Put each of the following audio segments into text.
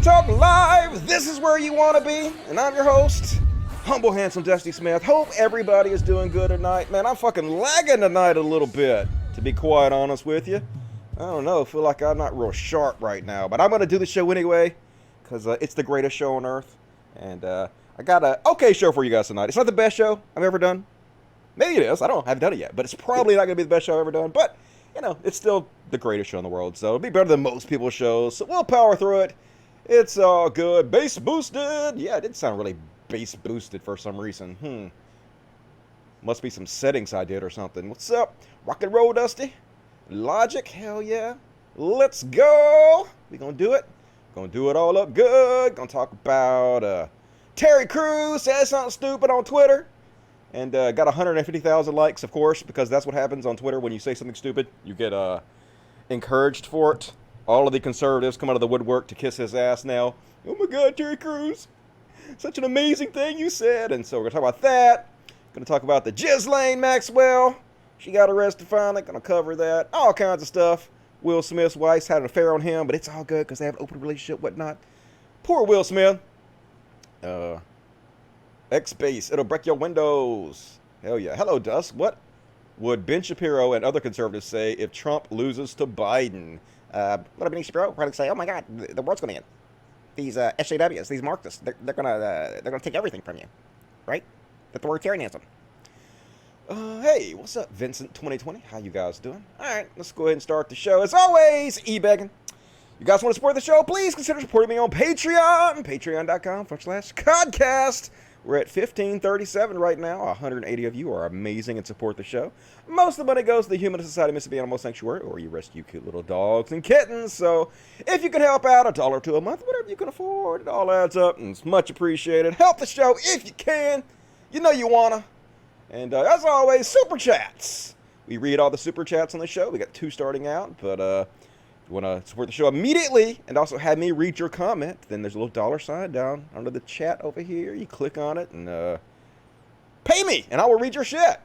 Talk Live. This is where you want to be, and I'm your host, humble, handsome Dusty Smith. Hope everybody is doing good tonight. Man, I'm fucking lagging tonight a little bit, to be quite honest with you. I don't know, feel like I'm not real sharp right now, but I'm going to do the show anyway, because it's the greatest show on earth, and I got an okay show for you guys tonight. It's not the best show I've ever done. Maybe it is, I haven't done it yet, but it's probably not going to be the best show I've ever done, but, you know, it's still the greatest show in the world, so it'll be better than most people's shows, so we'll power through it. It's all good. Bass boosted. Yeah, it did sound really bass boosted for some reason. Must be some settings I did or something. What's up? Rock and roll, Dusty. Logic. Hell yeah. Let's go. We gonna do it. Gonna do it all up good. Gonna talk about Terry Crews said something stupid on Twitter. And got 150,000 likes, of course, because that's what happens on Twitter when you say something stupid. You get encouraged for it. All of the conservatives come out of the woodwork to kiss his ass now. Oh my God, Terry Crews. Such an amazing thing you said. And so we're going to talk about that. Going to talk about the Ghislaine Maxwell. She got arrested finally. Going to cover that. All kinds of stuff. Will Smith's wife had an affair on him, but it's all good because they have an open relationship, whatnot. Poor Will Smith. X-Base. It'll break your windows. Hell yeah. Hello, Dust. What would Ben Shapiro and other conservatives say if Trump loses to Biden? What would Ben Shapiro probably say? Oh my God, the world's going to end. These SJWs, these Marxists, they're gonna take everything from you, right? Authoritarianism. Hey, what's up, Vincent 2020? How you guys doing? All right, let's go ahead and start the show. As always, e-begging. You guys want to support the show? Please consider supporting me on Patreon. Patreon.com/Codcast. We're at 1537 right now. 180 of you are amazing and support the show. Most of the money goes to the Human Society of Mississippi Animal Sanctuary, or you rescue cute little dogs and kittens. So if you can help out $1 or $2 a month, whatever you can afford, it all adds up and it's much appreciated. Help the show if you can. You know you wanna. And as always, super chats. We read all the super chats on the show. We got 2 starting out, but if you want to support the show immediately and also have me read your comment, then there's a little $sign down under the chat over here. You click on it and pay me, and I will read your shit.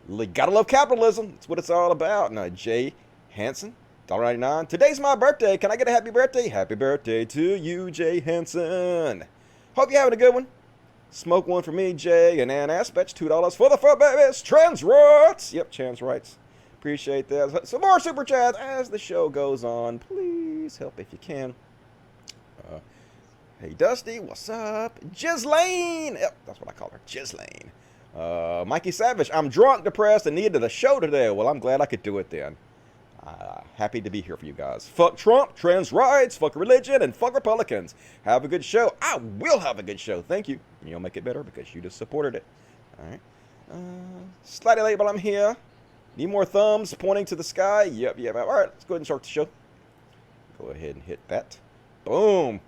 You gotta love capitalism. That's what it's all about. And Jay Hansen, $1.99. Today's my birthday. Can I get a happy birthday? Happy birthday to you, Jay Hansen. Hope you're having a good one. Smoke one for me, Jay. And Ann Aspect, $2 for the fun babies. Trans rights. Yep, trans rights. Appreciate that. Some more super chats as the show goes on. Please help if you can. Hey, Dusty, what's up? Ghislaine. Yep, that's what I call her. Ghislaine. Mikey Savage, I'm drunk, depressed, and needed a show today. Well, I'm glad I could do it then. Happy to be here for you guys. Fuck Trump, trans rights, fuck religion, and fuck Republicans. Have a good show. I will have a good show. Thank you. You'll make it better because you just supported it. All right. Slightly late, but I'm here. Need more thumbs pointing to the sky? Yep. All right, let's go ahead and start the show. Go ahead and hit that. Boom.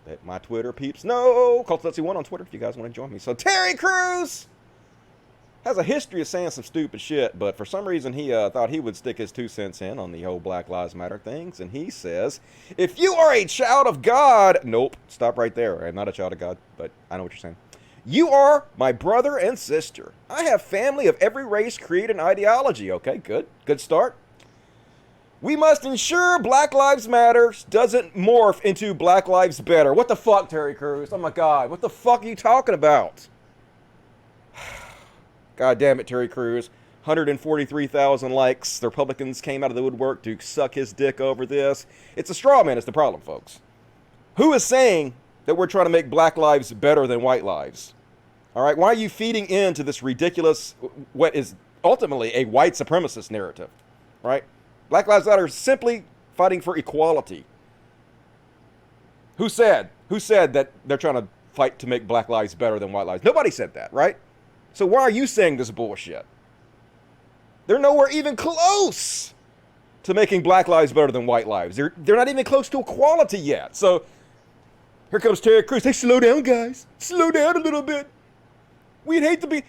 Let my Twitter peeps know. Cultletzy1 on Twitter if you guys want to join me. So Terry Crews has a history of saying some stupid shit, but for some reason he thought he would stick his 2 cents in on the whole Black Lives Matter things, and he says, if you are a child of God... Nope, stop right there. I'm not a child of God, but I know what you're saying. You are my brother and sister. I have family of every race, creed, and ideology. Okay, good. Good start. We must ensure Black Lives Matter doesn't morph into Black Lives Better. What the fuck, Terry Crews? Oh my God. What the fuck are you talking about? God damn it, Terry Crews. 143,000 likes. The Republicans came out of the woodwork to suck his dick over this. It's a straw man is the problem, folks. Who is saying that we're trying to make black lives better than white lives? All right, why are you feeding into this ridiculous, what is ultimately a white supremacist narrative, right? Black Lives Matter is simply fighting for equality. Who said that they're trying to fight to make black lives better than white lives? Nobody said that, right? So why are you saying this bullshit? They're nowhere even close to making black lives better than white lives. They're not even close to equality yet. So here comes Terry Crews. Hey, slow down, guys. Slow down a little bit. We'd hate to be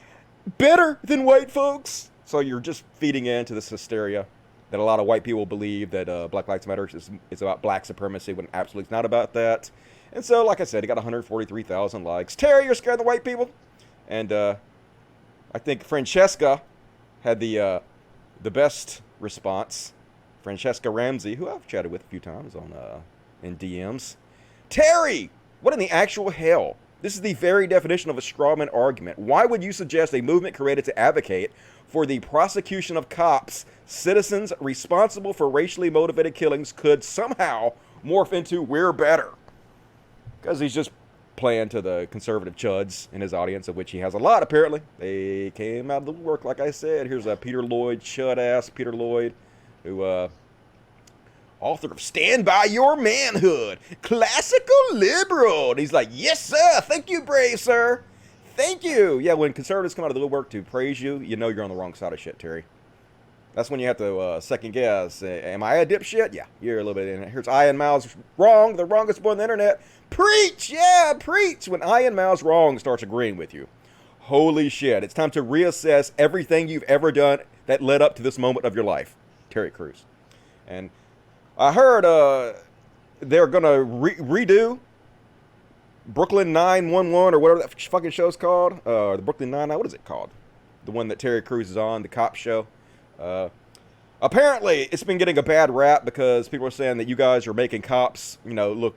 better than white folks. So you're just feeding into this hysteria that a lot of white people believe that Black Lives Matter is about black supremacy when absolutely it's not about that. And so, like I said, he got 143,000 likes. Terry, you're scaring the white people. And I think Francesca had the best response. Francesca Ramsey, who I've chatted with a few times on in DMs. Terry, what in the actual hell? This is the very definition of a strawman argument. Why would you suggest a movement created to advocate for the prosecution of cops, citizens responsible for racially motivated killings, could somehow morph into we're better? Because he's just playing to the conservative chuds in his audience, of which he has a lot, apparently. They came out of the woodwork, like I said. Here's a Peter Lloyd, chud-ass Peter Lloyd, who, author of Stand By Your Manhood, classical liberal. And he's like, yes, sir. Thank you, brave sir. Thank you. Yeah, when conservatives come out of the woodwork to praise you, you know you're on the wrong side of shit, Terry. That's when you have to second guess. Am I a dipshit? Yeah, you're a little bit in it. Here's Ian Miles wrong, the wrongest boy on the internet. Preach, yeah, preach. When Ian Miles wrong starts agreeing with you. Holy shit, it's time to reassess everything you've ever done that led up to this moment of your life. Terry Crews. And I heard they're going to redo Brooklyn 911 or whatever that fucking show's called. The Brooklyn Nine-Nine, what is it called? The one that Terry Crews is on, the cop show. Apparently, it's been getting a bad rap because people are saying that you guys are making cops, you know, look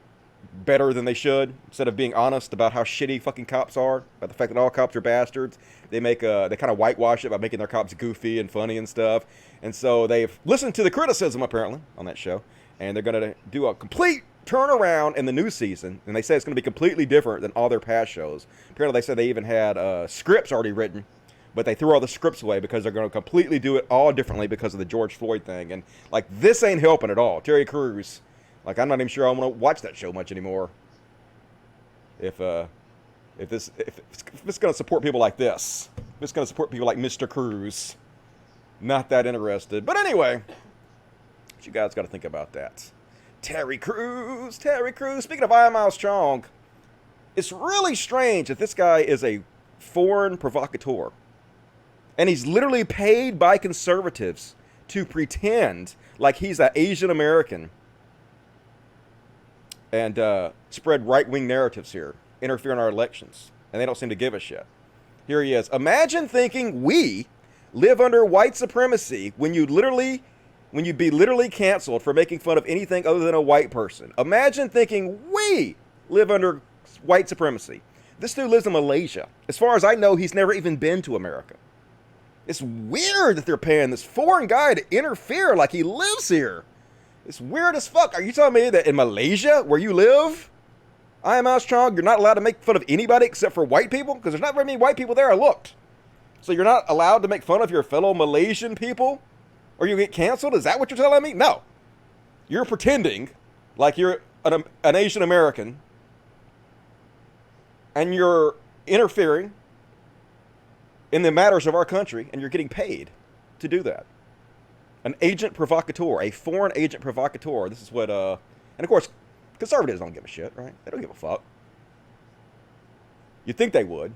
better than they should, instead of being honest about how shitty fucking cops are, about the fact that all cops are bastards. They kind of whitewash it by making their cops goofy and funny and stuff. And so they've listened to the criticism, apparently, on that show, and they're going to do a complete turnaround in the new season, and they say it's going to be completely different than all their past shows. Apparently, they said they even had scripts already written, but they threw all the scripts away because they're going to completely do it all differently because of the George Floyd thing. And, like, this ain't helping at all. Terry Crews, like, I'm not even sure I want to watch that show much anymore. If it's going to support people like this. If it's going to support people like Mr. Crews. Not that interested. But anyway, what you guys got to think about that. Terry Crews, Terry Crews. Speaking of I. Miles Chong, it's really strange that this guy is a foreign provocateur. And he's literally paid by conservatives to pretend like he's an Asian American and spread right-wing narratives here, interfere in our elections. And they don't seem to give a shit. Here he is. Imagine thinking we live under white supremacy when you'd be literally canceled for making fun of anything other than a white person. Imagine thinking we live under white supremacy. This dude lives in Malaysia. As far as I know, he's never even been to America. It's weird that they're paying this foreign guy to interfere like he lives here. It's weird as fuck. Are you telling me that in Malaysia, where you live, I am Miles Chong, you're not allowed to make fun of anybody except for white people? Because there's not very many white people there, I looked. So you're not allowed to make fun of your fellow Malaysian people? Or you get canceled? Is that what you're telling me? No. You're pretending like you're an Asian American. And you're interfering in the matters of our country, and you're getting paid to do that. An agent provocateur, a foreign agent provocateur. This is what, and of course, conservatives don't give a shit, right? They don't give a fuck. You'd think they would.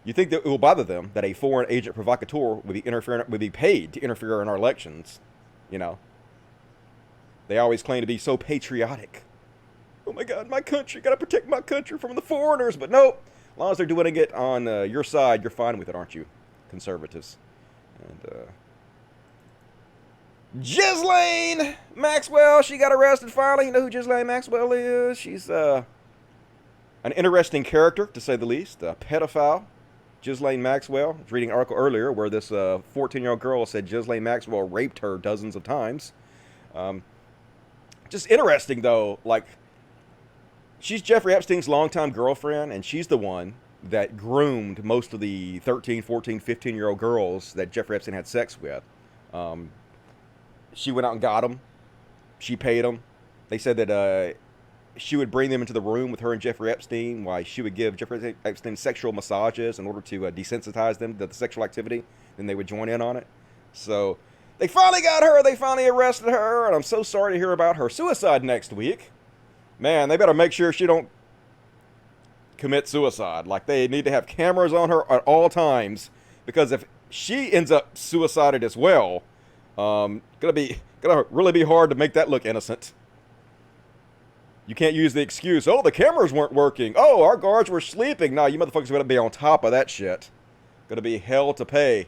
You think that it will bother them that a foreign agent provocateur would be paid to interfere in our elections, you know? They always claim to be so patriotic. Oh my God, my country, gotta protect my country from the foreigners. But nope, as long as they're doing it on your side, you're fine with it, aren't you, conservatives? And Ghislaine Maxwell, she got arrested finally. You know who Ghislaine Maxwell is? She's an interesting character, to say the least, a pedophile. Ghislaine Maxwell. I was reading an article earlier where this 14-year-old girl said Ghislaine Maxwell raped her dozens of times. Just interesting, though, like, she's Jeffrey Epstein's longtime girlfriend, and she's the one that groomed most of the 13, 14, 15-year-old girls that Jeffrey Epstein had sex with. She went out and got them. She paid them. They said that she would bring them into the room with her and Jeffrey Epstein while she would give Jeffrey Epstein sexual massages in order to desensitize them to the sexual activity. Then they would join in on it. So they finally got her. They finally arrested her. And I'm so sorry to hear about her suicide next week. Man, they better make sure she don't commit suicide. Like, they need to have cameras on her at all times. Because if she ends up suicided as well, gonna really be hard to make that look innocent. You can't use the excuse, oh, the cameras weren't working. Oh, our guards were sleeping. No, you motherfuckers are gonna be on top of that shit. Gonna be hell to pay.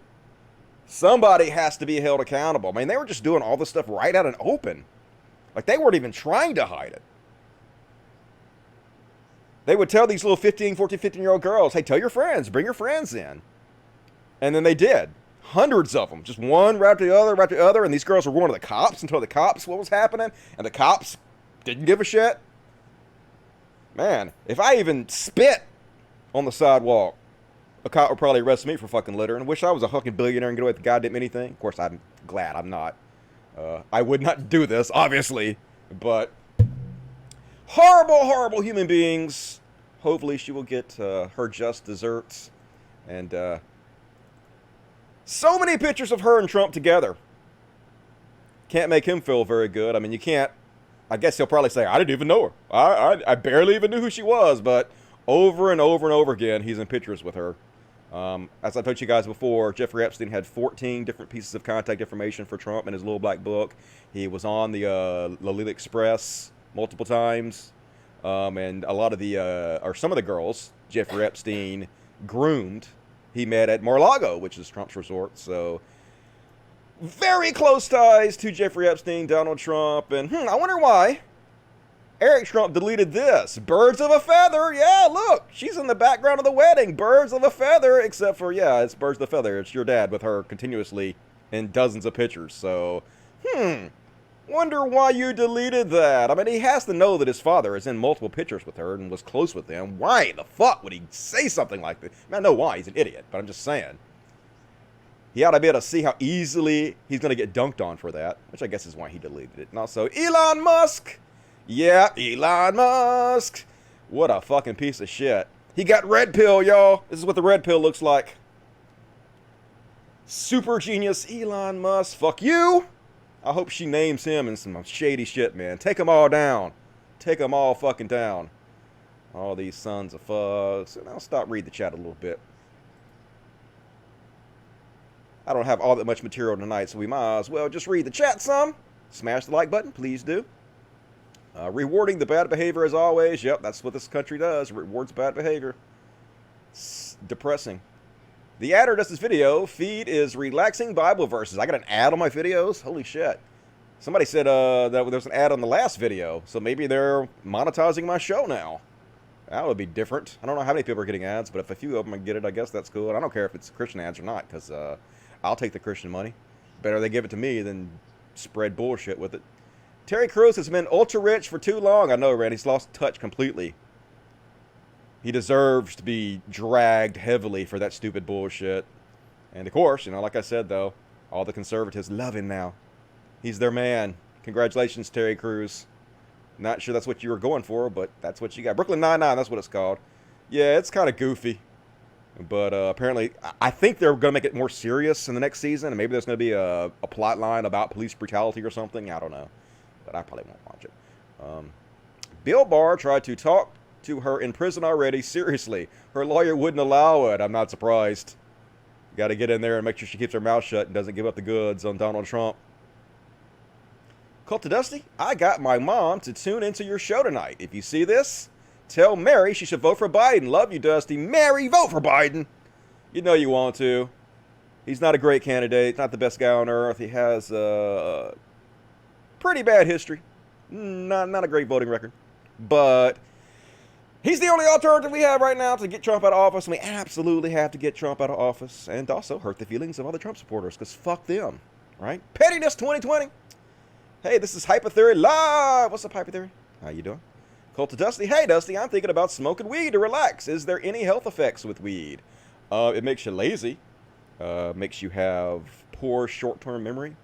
Somebody has to be held accountable. I mean, they were just doing all this stuff right out in open. Like, they weren't even trying to hide it. They would tell these little 15, 14, 15-year-old girls, hey, tell your friends, bring your friends in. And then they did. Hundreds of them. Just one right after the other, right after the other. And these girls were going to the cops and told the cops what was happening. And the cops didn't give a shit. Man, if I even spit on the sidewalk, a cop would probably arrest me for fucking litter. And I wish I was a fucking billionaire and get away with goddamn anything. Of course, I'm glad I'm not. I would not do this, obviously. But horrible, horrible human beings. Hopefully she will get her just desserts. And so many pictures of her and Trump together. Can't make him feel very good. I mean, you can't. I guess he'll probably say, I didn't even know her. I barely even knew who she was. But over and over and over again, he's in pictures with her. As I told you guys before, Jeffery Epstein had 14 different pieces of contact information for Trump in his little black book. He was on the Lolita Express multiple times. And a lot of the, or some of the girls, Jeffrey Epstein groomed, he met at Mar-a-Lago, which is Trump's resort. So, very close ties to Jeffrey Epstein, Donald Trump, and I wonder why Eric Trump deleted this. Birds of a feather. Yeah, look, she's in the background of the wedding. Birds of a feather, except for, yeah, it's birds of a feather. It's your dad with her continuously in dozens of pictures. So, wonder why you deleted that. I mean, he has to know that his father is in multiple pictures with her and was close with them. Why the fuck would he say something like that? I know why, he's an idiot, but I'm just saying. He ought to be able to see how easily he's going to get dunked on for that, which I guess is why he deleted it. And also, Elon Musk. Yeah, Elon Musk. What a fucking piece of shit. He got red pill, y'all. This is what the red pill looks like. Super genius Elon Musk. Fuck you. I hope she names him in some shady shit, man. Take them all down. Take them all fucking down. All these sons of fucks. And I'll stop reading the chat a little bit. I don't have all that much material tonight, so we might as well just read the chat some. Smash the like button, please do. Rewarding the bad behavior as always. Yep, that's what this country does. Rewards bad behavior. It's depressing. The adder does this video. Feed is relaxing Bible verses. I got an ad on my videos? Holy shit. Somebody said that there was an ad on the last video, so maybe they're monetizing my show now. That would be different. I don't know how many people are getting ads, but if a few of them get it, I guess that's cool. And I don't care if it's Christian ads or not, because I'll take the Christian money. Better they give it to me than spread bullshit with it. Terry Crews has been ultra rich for too long. I know, Randy. He's lost touch completely. He deserves to be dragged heavily for that stupid bullshit. And of course, like I said, though, all the conservatives love him now. He's their man. Congratulations, Terry Crews. Not sure that's what you were going for, but that's what you got. Brooklyn Nine-Nine, that's what it's called. Yeah, it's kind of goofy. But apparently, I think they're going to make it more serious in the next season. And maybe there's going to be a plot line about police brutality or something. I don't know. But I probably won't watch it. Bill Barr tried to talk to her in prison already. Seriously, her lawyer wouldn't allow it. I'm not surprised. Got to get in there and make sure she keeps her mouth shut and doesn't give up the goods on Donald Trump. Cult to Dusty, I got my mom to tune into your show tonight. If you see this, tell Mary she should vote for Biden. Love you, Dusty. Mary, vote for Biden. You know you want to. He's not a great candidate. Not the best guy on earth. He has pretty bad history. Not a great voting record. But he's the only alternative we have right now to get Trump out of office. And we absolutely have to get Trump out of office. And also hurt the feelings of other Trump supporters. Because fuck them. Right? Pettiness 2020. Hey, this is Hyper Theory Live. What's up, Hyper Theory? How you doing? Cult to Dusty. Hey, Dusty, I'm thinking about smoking weed to relax. Is there any health effects with weed? It makes you lazy. Makes you have poor short-term memory.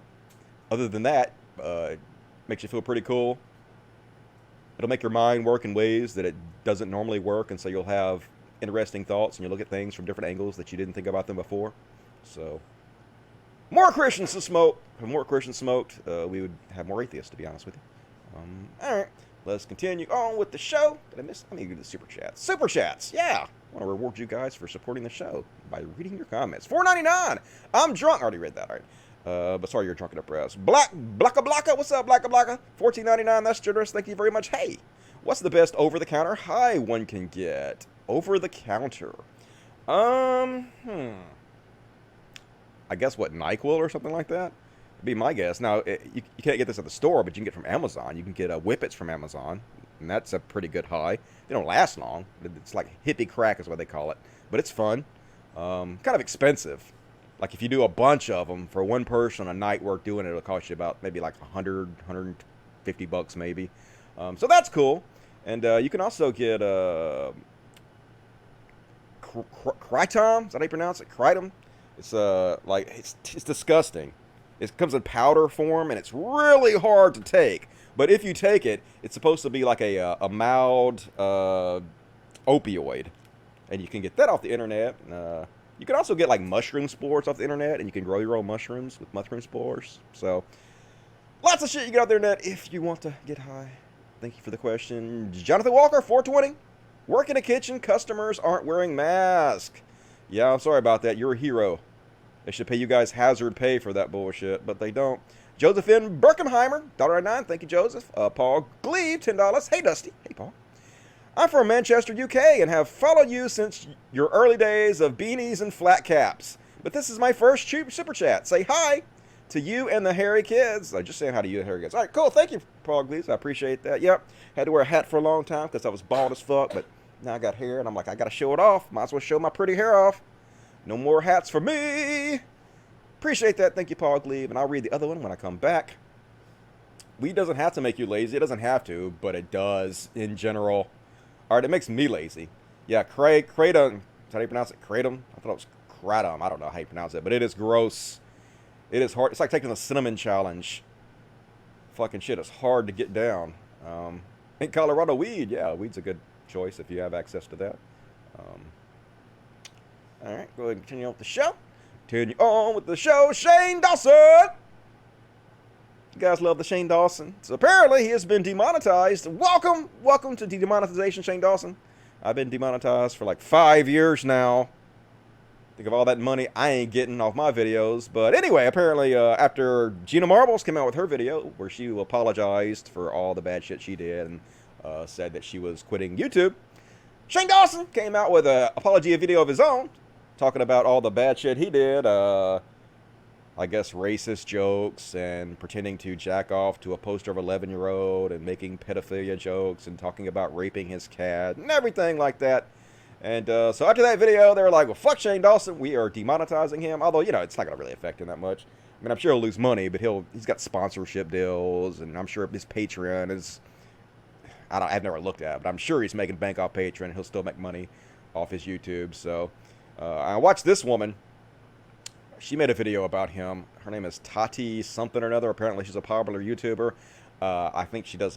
Other than that, makes you feel pretty cool. It'll make your mind work in ways that it doesn't normally work, and so you'll have interesting thoughts, and you'll look at things from different angles that you didn't think about them before. So, more Christians to smoke. If more Christians smoked, we would have more atheists, to be honest with you. All right, let's continue on with the show. Did I miss? Let me do the super chats. Super chats, yeah. I want to reward you guys for supporting the show by reading your comments. $4.99. I'm drunk. I already read that, all right. But sorry you're drunk and depressed. Blacka. What's up, Blacka? $14.99. That's generous. Thank you very much. Hey, what's the best over-the-counter high one can get? Over-the-counter. I guess what, NyQuil or something like that? Be my guess. Now, you can't get this at the store, but you can get it from Amazon. You can get Whippets from Amazon. and that's a pretty good high. They don't last long. It's like hippie crack is what they call it, but it's fun. Kind of expensive. Like if you do a bunch of them for one person a night worth doing it, it'll cost you about maybe like $150 maybe. So that's cool. And you can also get Kratom. Is that how you pronounce it? Kratom. It's like it's disgusting. It comes in powder form and it's really hard to take. But if you take it, it's supposed to be like a mild opioid, and you can get that off the internet. You can also get like mushroom spores off the internet, and you can grow your own mushrooms with mushroom spores. So lots of shit you get out there net if you want to get high. Thank you for the question. Jonathan Walker, 420. Work in a kitchen, customers aren't wearing masks. Yeah, I'm sorry about that. You're a hero. They should pay you guys hazard pay for that bullshit, but they don't. Josephine Berkenheimer, $1.99. Thank you, Joseph. Paul Glebe, $10. Hey, Dusty. Hey, Paul. I'm from Manchester, UK, and have followed you since your early days of beanies and flat caps. But this is my first super chat. Say hi to you and the hairy kids. I just saying hi to you and the hairy kids. All right, cool. Thank you, Paul Glebe. I appreciate that. Yep. Had to wear a hat for a long time because I was bald as fuck, but now I got hair, and I'm like, I got to show it off. Might as well show my pretty hair off. No more hats for me. Appreciate that. Thank you, Paul Glebe. And I'll read the other one when I come back. Weed doesn't have to make you lazy. It doesn't have to, but it does in general. All right, it makes me lazy. Yeah, kratom. How do you pronounce it? Kratom? I thought it was kratom. I don't know how you pronounce it, but it is gross. It is hard. It's like taking a cinnamon challenge. Fucking shit, it's hard to get down. In Colorado, weed. Yeah, weed's a good choice if you have access to that. All right, go ahead and continue on with the show. Continue on with the show. Shane Dawson. You guys love the Shane Dawson. So apparently he has been demonetized. Welcome to demonetization, Shane Dawson. I've been demonetized for like 5 years now. Think of all that money I ain't getting off my videos. But anyway, apparently after Gina Marbles came out with her video where she apologized for all the bad shit she did and said that she was quitting YouTube, Shane Dawson came out with an apology video of his own, talking about all the bad shit he did. I guess racist jokes and pretending to jack off to a poster of an 11-year-old and making pedophilia jokes and talking about raping his cat and everything like that. And so after that video, they were like, well, fuck Shane Dawson. We are demonetizing him. Although, you know, it's not going to really affect him that much. I mean, I'm sure he'll lose money, but he's got sponsorship deals. And I'm sure his Patreon is, I've never looked at it, but I'm sure he's making bank off Patreon. He'll still make money off his YouTube. So I watched this woman. She made a video about him. Her name is Tati something or another. Apparently, she's a popular YouTuber. I think she has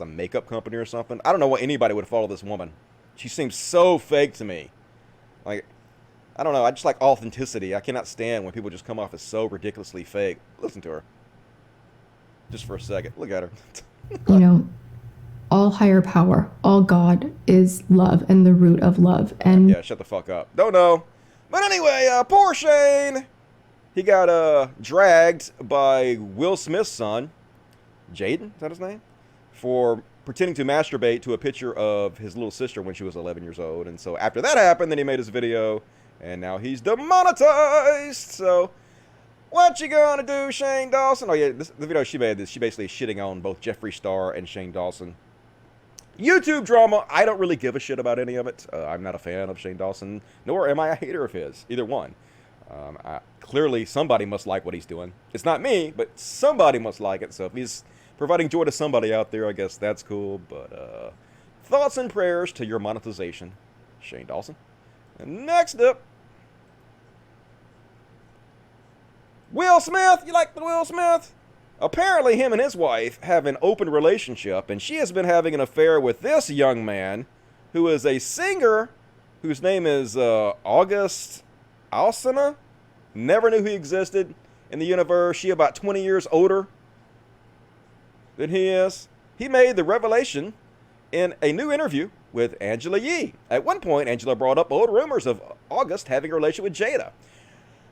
a makeup company or something. I don't know why anybody would follow this woman. She seems so fake to me. Like, I don't know. I just like authenticity. I cannot stand when people just come off as so ridiculously fake. Listen to her. Just for a second. Look at her. You know, all higher power, all God is love and the root of love. And yeah, shut the fuck up. Don't know. But anyway, poor Shane. He got dragged by Will Smith's son, Jaden, is that his name? For pretending to masturbate to a picture of his little sister when she was 11 years old. And so after that happened, then he made his video, and now he's demonetized. So what you gonna do, Shane Dawson? Oh yeah, the video she made, she basically shitting on both Jeffree Star and Shane Dawson. YouTube drama, I don't really give a shit about any of it. I'm not a fan of Shane Dawson, nor am I a hater of his, either one. Clearly, somebody must like what he's doing. It's not me, but somebody must like it. So if he's providing joy to somebody out there, I guess that's cool. But thoughts and prayers to your monetization, Shane Dawson. And next up, Will Smith. You like the Will Smith? Apparently, him and his wife have an open relationship, and she has been having an affair with this young man, who is a singer, whose name is August Alsina. Never knew he existed in the universe. She about 20 years older than he is. He made the revelation in a new interview with Angela Yee. At one point, Angela brought up old rumors of August having a relationship with Jada.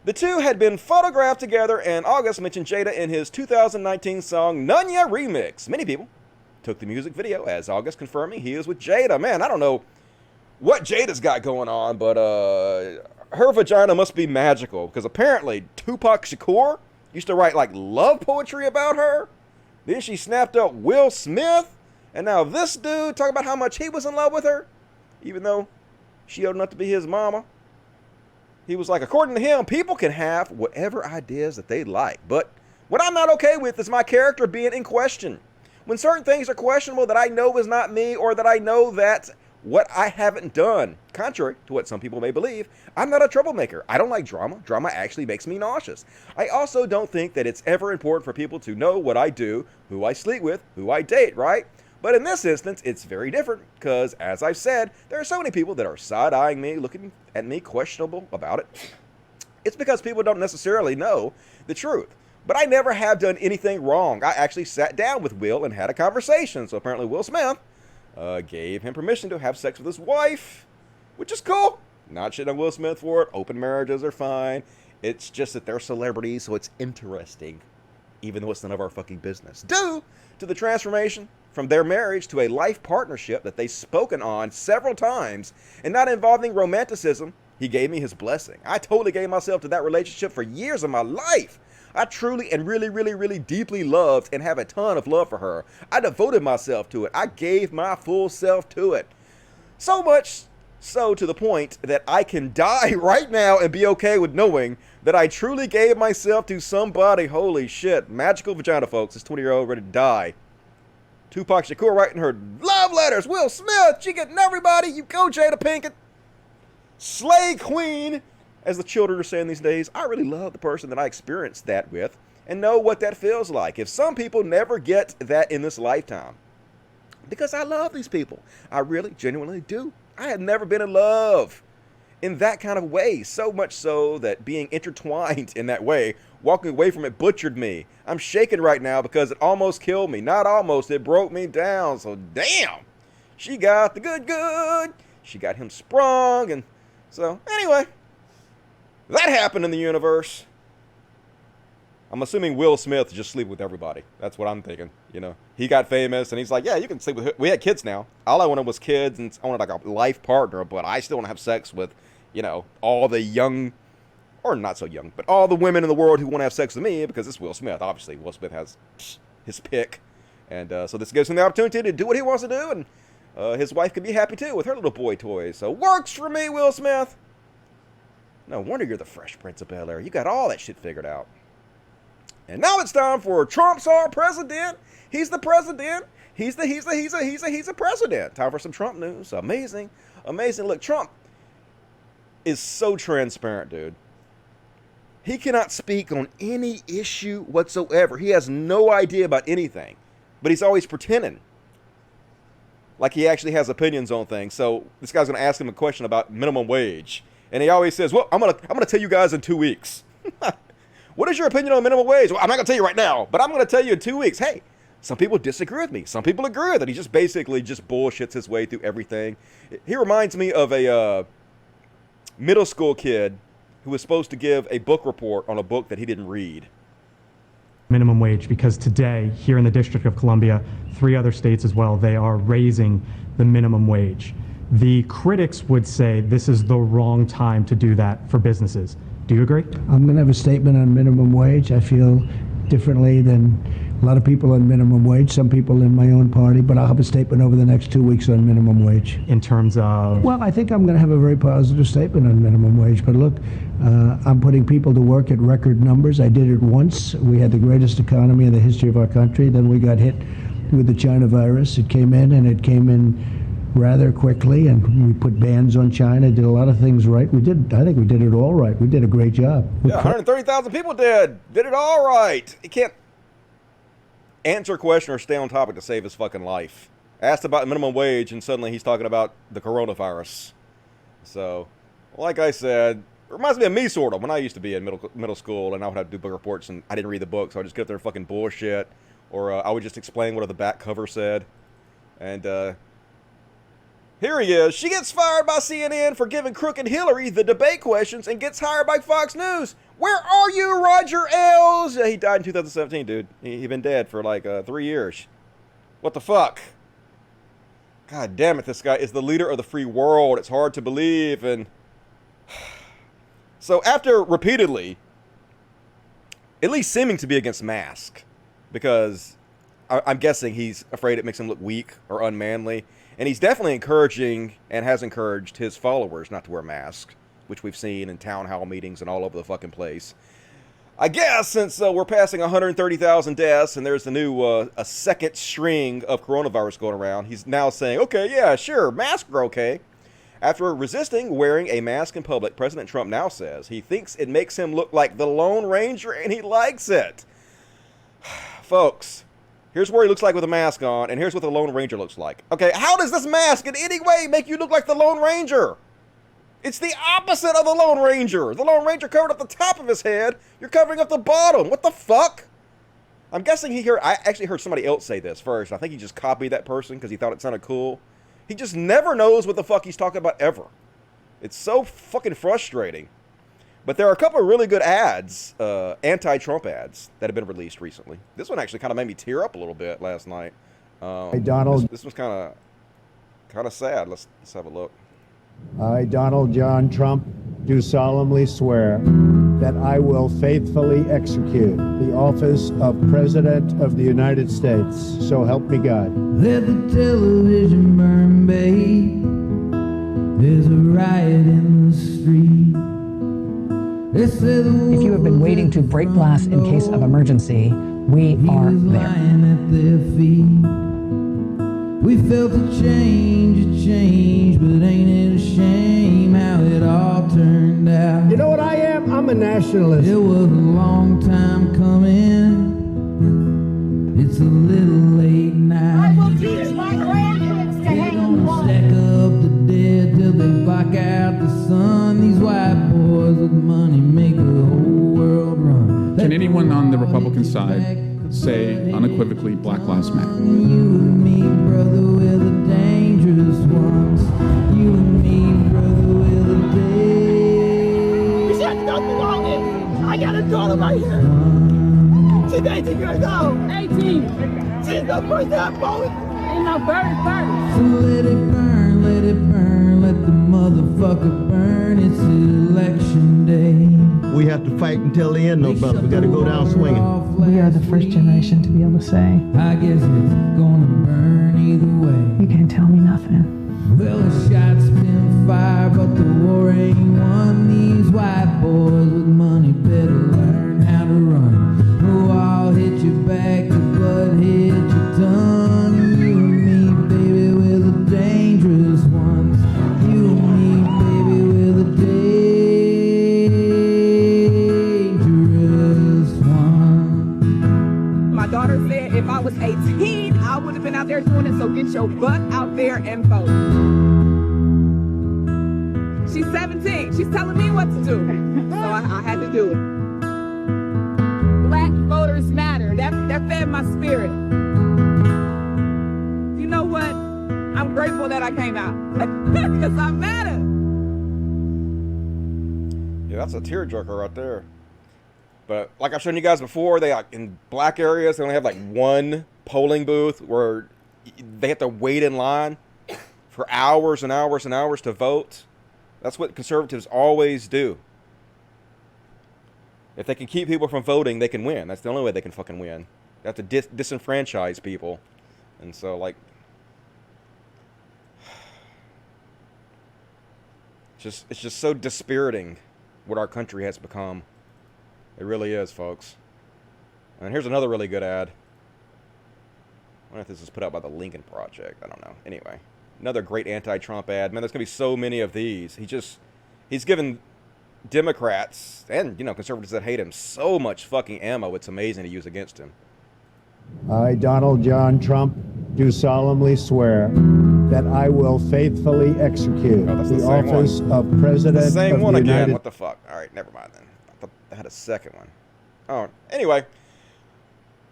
The two had been photographed together, and August mentioned Jada in his 2019 song Nunya Remix. Many people took the music video as August confirming he is with Jada. Man, I don't know what Jada's got going on, but her vagina must be magical, because apparently Tupac Shakur used to write like love poetry about her. Then she snapped up Will Smith, And now this dude talking about how much he was in love with her, even though she old enough to be his mama. He was like, according to him, people can have whatever ideas that they like. But what I'm not okay with is my character being in question. When certain things are questionable that I know is not me, or that I know that what I haven't done, contrary to what some people may believe, I'm not a troublemaker. I don't like drama. Drama actually makes me nauseous. I also don't think that it's ever important for people to know what I do, who I sleep with, who I date, right? But in this instance, it's very different because, as I've said, there are so many people that are side-eyeing me, looking at me questionable about it. It's because people don't necessarily know the truth. But I never have done anything wrong. I actually sat down with Will and had a conversation. So apparently Will Smith gave him permission to have sex with his wife, which is cool. Not shitting on Will Smith for it. Open marriages are fine. It's just that they're celebrities, so it's interesting, even though it's none of our fucking business. Due to the transformation from their marriage to a life partnership that they've spoken on several times and not involving romanticism, he gave me his blessing. I totally gave myself to that relationship for years of my life. I truly and really deeply loved and have a ton of love for her. I devoted myself to it. I gave my full self to it. So much so to the point that I can die right now and be okay with knowing that I truly gave myself to somebody. Holy shit. Magical vagina, folks. This 20-year-old ready to die. Tupac Shakur writing her love letters. Will Smith, she getting everybody. You go, Jada Pinkett. Slay Queen, as the children are saying these days. I really love the person that I experienced that with and know what that feels like. If some people never get that in this lifetime, because I love these people. I really, genuinely do. I have never been in love in that kind of way. So much so that being intertwined in that way, walking away from it, butchered me. I'm shaking right now because it almost killed me. Not almost, it broke me down. So damn, she got the good. She got him sprung. And so anyway, that happened in the universe. I'm assuming Will Smith just sleep with everybody. That's what I'm thinking. You know, he got famous and he's like, yeah, you can sleep with. We had kids now. All I wanted was kids, and I wanted like a life partner, but I still want to have sex with, you know, all the young, or not so young, but all the women in the world who want to have sex with me, because it's Will Smith. Obviously, Will Smith has his pick, and so this gives him the opportunity to do what he wants to do, and his wife could be happy too with her little boy toys. So works for me, Will Smith. No wonder you're the Fresh Prince of Bel-Air. You got all that shit figured out. And now it's time for Trump's our president. He's the president. He's a president. Time for some Trump news. Amazing. Look, Trump is so transparent, dude. He cannot speak on any issue whatsoever. He has no idea about anything, but he's always pretending like he actually has opinions on things. So this guy's going to ask him a question about minimum wage, and he always says, "Well, I'm gonna tell you guys in 2 weeks." What is your opinion on minimum wage? Well, I'm not going to tell you right now, but I'm going to tell you in 2 weeks. Hey, some people disagree with me. Some people agree that he just basically just bullshits his way through everything. He reminds me of a middle school kid who was supposed to give a book report on a book that he didn't read. Minimum wage, because today, here in the District of Columbia, 3 other states as well, they are raising the minimum wage. The critics would say this is the wrong time to do that for businesses. Do you agree? I'm going to have a statement on minimum wage. I feel differently than a lot of people on minimum wage, some people in my own party, but I'll have a statement over the next 2 weeks on minimum wage. In terms of? Well, I think I'm going to have a very positive statement on minimum wage, but look, I'm putting people to work at record numbers. I did it once. We had the greatest economy in the history of our country. Then we got hit with the China virus. It came in, and it came in rather quickly, and we put bans on China, did a lot of things right. I think we did it all right. We did a great job. Yeah, 130,000 people did it all right. He can't answer a question or stay on topic to save his fucking life. Asked about minimum wage, and suddenly he's talking about the coronavirus. So, like I said, it reminds me of me sort of when I used to be in middle school, and I would have to do book reports, and I didn't read the book, so I just get up there and fucking bullshit, or I would just explain what the back cover said, and here he is. She gets fired by CNN for giving Crooked Hillary the debate questions and gets hired by Fox News. Where are you, Roger Ailes? Yeah, he died in 2017, dude. He'd been dead for like 3 years. What the fuck? God damn it, this guy is the leader of the free world. It's hard to believe. And so after repeatedly, at least seeming to be against masks, because I'm guessing he's afraid it makes him look weak or unmanly. And he's definitely encouraging and has encouraged his followers not to wear masks, which we've seen in town hall meetings and all over the fucking place. I guess since we're passing 130,000 deaths and there's a second string of coronavirus going around, he's now saying, okay, yeah, sure, masks are okay. After resisting wearing a mask in public, President Trump now says he thinks it makes him look like the Lone Ranger and he likes it. Folks, here's where he looks like with a mask on, and here's what the Lone Ranger looks like. Okay, how does this mask in any way make you look like the Lone Ranger? It's the opposite of the Lone Ranger. The Lone Ranger covered up the top of his head. You're covering up the bottom. What the fuck? I'm guessing I actually heard somebody else say this first. I think he just copied that person because he thought it sounded cool. He just never knows what the fuck he's talking about ever. It's so fucking frustrating. But there are a couple of really good ads, anti-Trump ads, that have been released recently. This one actually kind of made me tear up a little bit last night. Hey, Donald. This was kind of sad. Let's have a look. I, Donald John Trump, do solemnly swear that I will faithfully execute the office of President of the United States. So help me God. Let the television burn, babe. There's a riot in the street. If you have been waiting to break glass in case of emergency, we are there. At their feet. We felt a change, but ain't it a shame how it all turned out? You know what I am? I'm a nationalist. It was a long time coming. It's a little late night. I will teach my grandkids to hate one. Stack up the dead till they block out the sun. These white boys with money make the whole world run. Can anyone on the Republican side say unequivocally Black Lives Matter? You and me, brother, we're the dangerous ones. You and me, brother, we're the You said don't belong in. I got a daughter right here. She's 18 years old. 18. She's the first time voting. Ain't no bird first. So let it burn, let it burn, let the motherfucker burn. It's election day. We have to fight until the end, though, brother. We got to go down swinging. We are the first generation to be able to say, I guess it's gonna burn either way. you can't tell me nothing. Well, the shots been fired, but the war ain't won. These white boys with money better learn how to run. Oh, I'll hit you back, the butt hit your tongue. You and me, baby, we're the dangerous ones. You and me, baby, we're the dangerous ones. My daughter said if I was 18, I would have been out there doing it, so get your butt out there and vote. She's 17. She's telling me what to do, so I had to do it. Black voters matter. That fed my spirit. You know what? I'm grateful that I came out, because I matter. Yeah, that's a tearjerker right there. But like I've shown you guys before, they in black areas they only have like one polling booth where they have to wait in line for hours and hours and hours to vote. That's what conservatives always do. If they can keep people from voting, they can win. That's the only way they can fucking win. They have to disenfranchise people. And so, like, it's just so dispiriting what our country has become. It really is, folks. And here's another really good ad. I wonder if this is put out by the Lincoln Project. I don't know. Anyway, another great anti-Trump ad. Man, there's going to be so many of these. He's given Democrats and, conservatives that hate him so much fucking ammo. It's amazing to use against him. I, Donald John Trump, do solemnly swear that I will faithfully execute the office of President of the United States. The same one again. What the fuck? All right, never mind then. I thought I had a second one. Oh, anyway.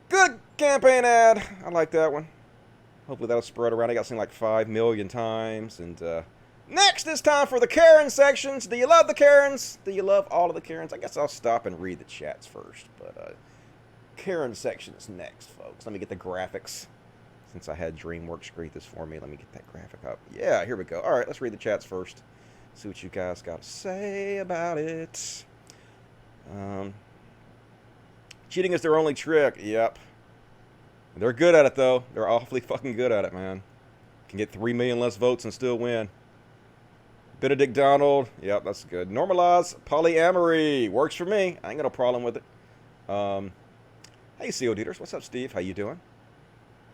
Good campaign ad. I like that one. Hopefully that'll spread around. I got seen like 5 million times. And next it's time for the Karen sections. Do you love the Karens? Do you love all of the Karens? I guess I'll stop and read the chats first. But Karen section is next, folks. Let me get the graphics. Since I had DreamWorks create this for me, let me get that graphic up. Yeah, here we go. All right, let's read the chats first. See what you guys got to say about it. Cheating is their only trick. Yep. They're good at it, though. They're awfully fucking good at it, man. Can get 3 million less votes and still win. Benedict Donald. Yep, that's good. Normalize polyamory. Works for me. I ain't got no problem with it. Hey, CO Dieters. What's up, Steve? How you doing?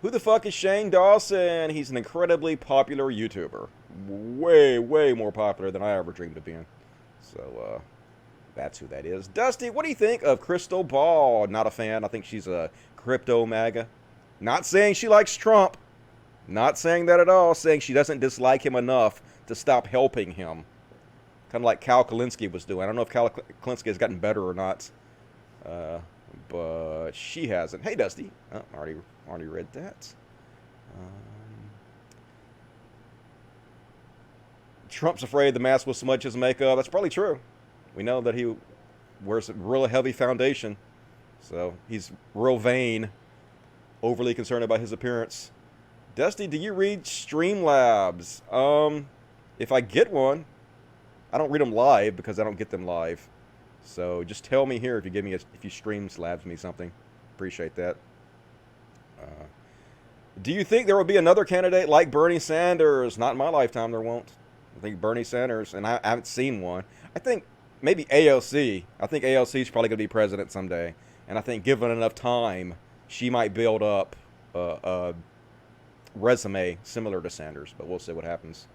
Who the fuck is Shane Dawson? He's an incredibly popular YouTuber. Way, way more popular than I ever dreamed of being. So, that's who that is. Dusty, what do you think of Crystal Ball? Not a fan. I think she's a crypto MAGA. Not saying she likes Trump. Not saying that at all. Saying she doesn't dislike him enough to stop helping him. Kind of like Cal Kalinske was doing. I don't know if Cal Kalinske has gotten better or not. But she hasn't. Hey, Dusty. Oh, already read that. Trump's afraid the mask will smudge his makeup. That's probably true. We know that he wears a really heavy foundation. So he's real vain. Overly concerned about his appearance. Dusty, do you read Streamlabs? If I get one, I don't read them live because I don't get them live. So just tell me here if you Streamlabs me something. Appreciate that. Do you think there will be another candidate like Bernie Sanders? Not in my lifetime, there won't. I think Bernie Sanders, and I haven't seen one. I think maybe AOC. I think AOC is probably going to be president someday. And I think given enough time, she might build up a resume similar to Sanders. But we'll see what happens.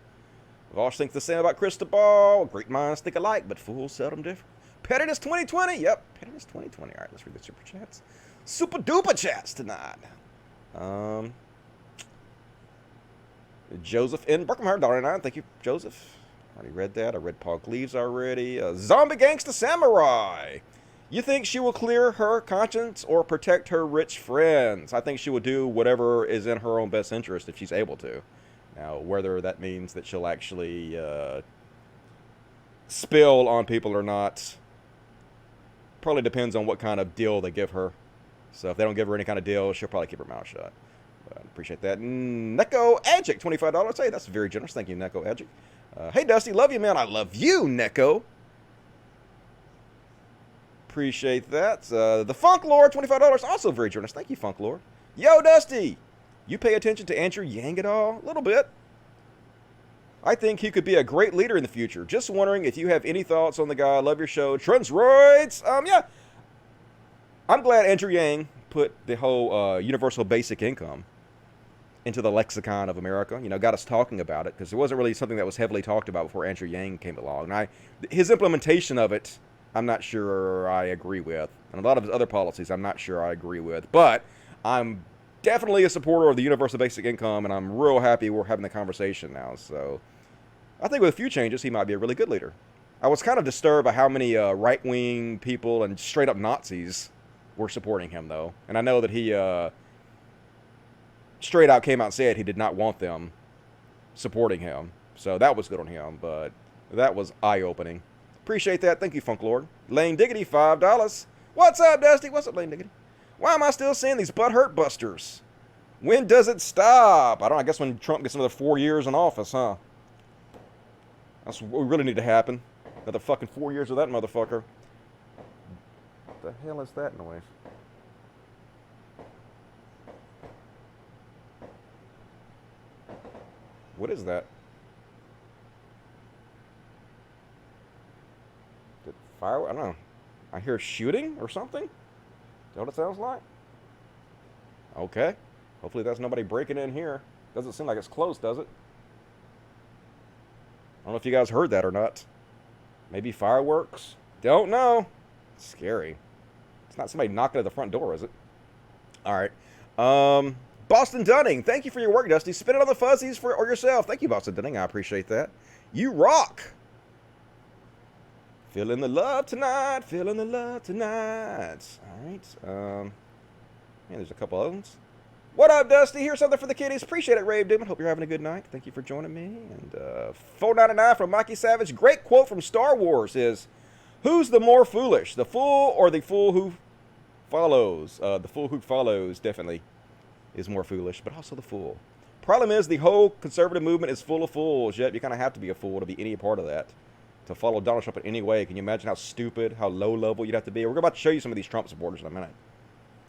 Vosh thinks the same about Cristobal. Great minds think alike, but fools seldom differ. Pettiness 2020. Yep, Pettiness 2020. All right, let's read the super chats. Super duper chats tonight. Joseph in Brooklyn, $1.99. Thank you, Joseph. Already read that. I read Paul Cleaves already. Zombie Gangsta Samurai. You think she will clear her conscience or protect her rich friends? I think she will do whatever is in her own best interest if she's able to. Now, whether that means that she'll actually spill on people or not, probably depends on what kind of deal they give her. So if they don't give her any kind of deal, she'll probably keep her mouth shut. But appreciate that. Neko Adjic, $25. Hey, that's very generous. Thank you, Neko Adjic. Hey, Dusty, love you, man. I love you, Neko. Appreciate that. The Funk Lord, $25. Also very generous. Thank you, Funk Lord. Yo, Dusty. You pay attention to Andrew Yang at all? A little bit. I think he could be a great leader in the future. Just wondering if you have any thoughts on the guy. Love your show. Transroids. Yeah. I'm glad Andrew Yang put the whole universal basic income into the lexicon of America. You know, got us talking about it because it wasn't really something that was heavily talked about before Andrew Yang came along. And his implementation of it, I'm not sure I agree with. And a lot of his other policies, I'm not sure I agree with. But I'm definitely a supporter of the universal basic income, and I'm real happy we're having the conversation now. So I think with a few changes, he might be a really good leader. I was kind of disturbed by how many right-wing people and straight-up Nazis were supporting him, though. And I know that he straight out came out and said he did not want them supporting him. So that was good on him, but that was eye-opening. Appreciate that. Thank you, Funk Lord. Lane Diggity, $5. What's up, Dusty? What's up, Lane Diggity? Why am I still seeing these butthurt busters? When does it stop? I don't know. I guess when Trump gets another 4 years in office, huh? That's what we really need to happen. Another fucking 4 years of that motherfucker. What the hell is that noise? What is that? Did fire? I don't know. I hear shooting or something? Is that what it sounds like? Okay. Hopefully that's nobody breaking in here. Doesn't seem like it's close, does it? I don't know if you guys heard that or not. Maybe fireworks? Don't know. It's scary. It's not somebody knocking at the front door, is it? All right. Boston Dunning, thank you for your work, Dusty. Spin it on the fuzzies for or yourself. Thank you, Boston Dunning. I appreciate that. You rock. Feeling the love tonight. Feeling the love tonight. All right. Man, there's a couple of ones. What up, Dusty? Here's something for the kiddies. Appreciate it, Rave Dimon. Hope you're having a good night. Thank you for joining me. And $4.99 from Mikey Savage. Great quote from Star Wars is, who's the more foolish, the fool or the fool who follows? The fool who follows definitely is more foolish, but also the fool. Problem is, the whole conservative movement is full of fools, yet you kind of have to be a fool to be any part of that. To follow Donald Trump in any way. Can you imagine how stupid, how low level you'd have to be? We're about to show you some of these Trump supporters in a minute.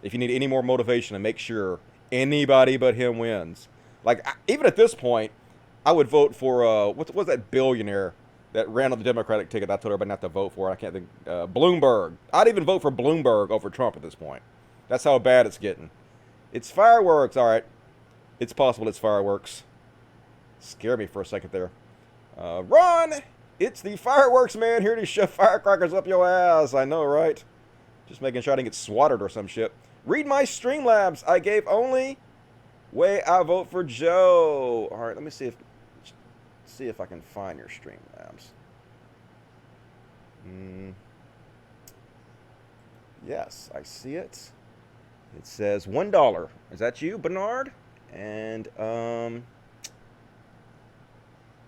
If you need any more motivation to make sure anybody but him wins. Like, even at this point, I would vote for, what was that billionaire that ran on the Democratic ticket I told everybody not to vote for? I can't think. Bloomberg. I'd even vote for Bloomberg over Trump at this point. That's how bad it's getting. It's fireworks. All right. It's possible it's fireworks. Scared me for a second there. Run! It's the fireworks man here to shove firecrackers up your ass. I know, right? Just making sure I didn't get swatted or some shit. Read my Streamlabs. I gave only way I vote for Joe. All right, let me see if I can find your Streamlabs. Yes, I see it. It says $1. Is that you, Bernard? And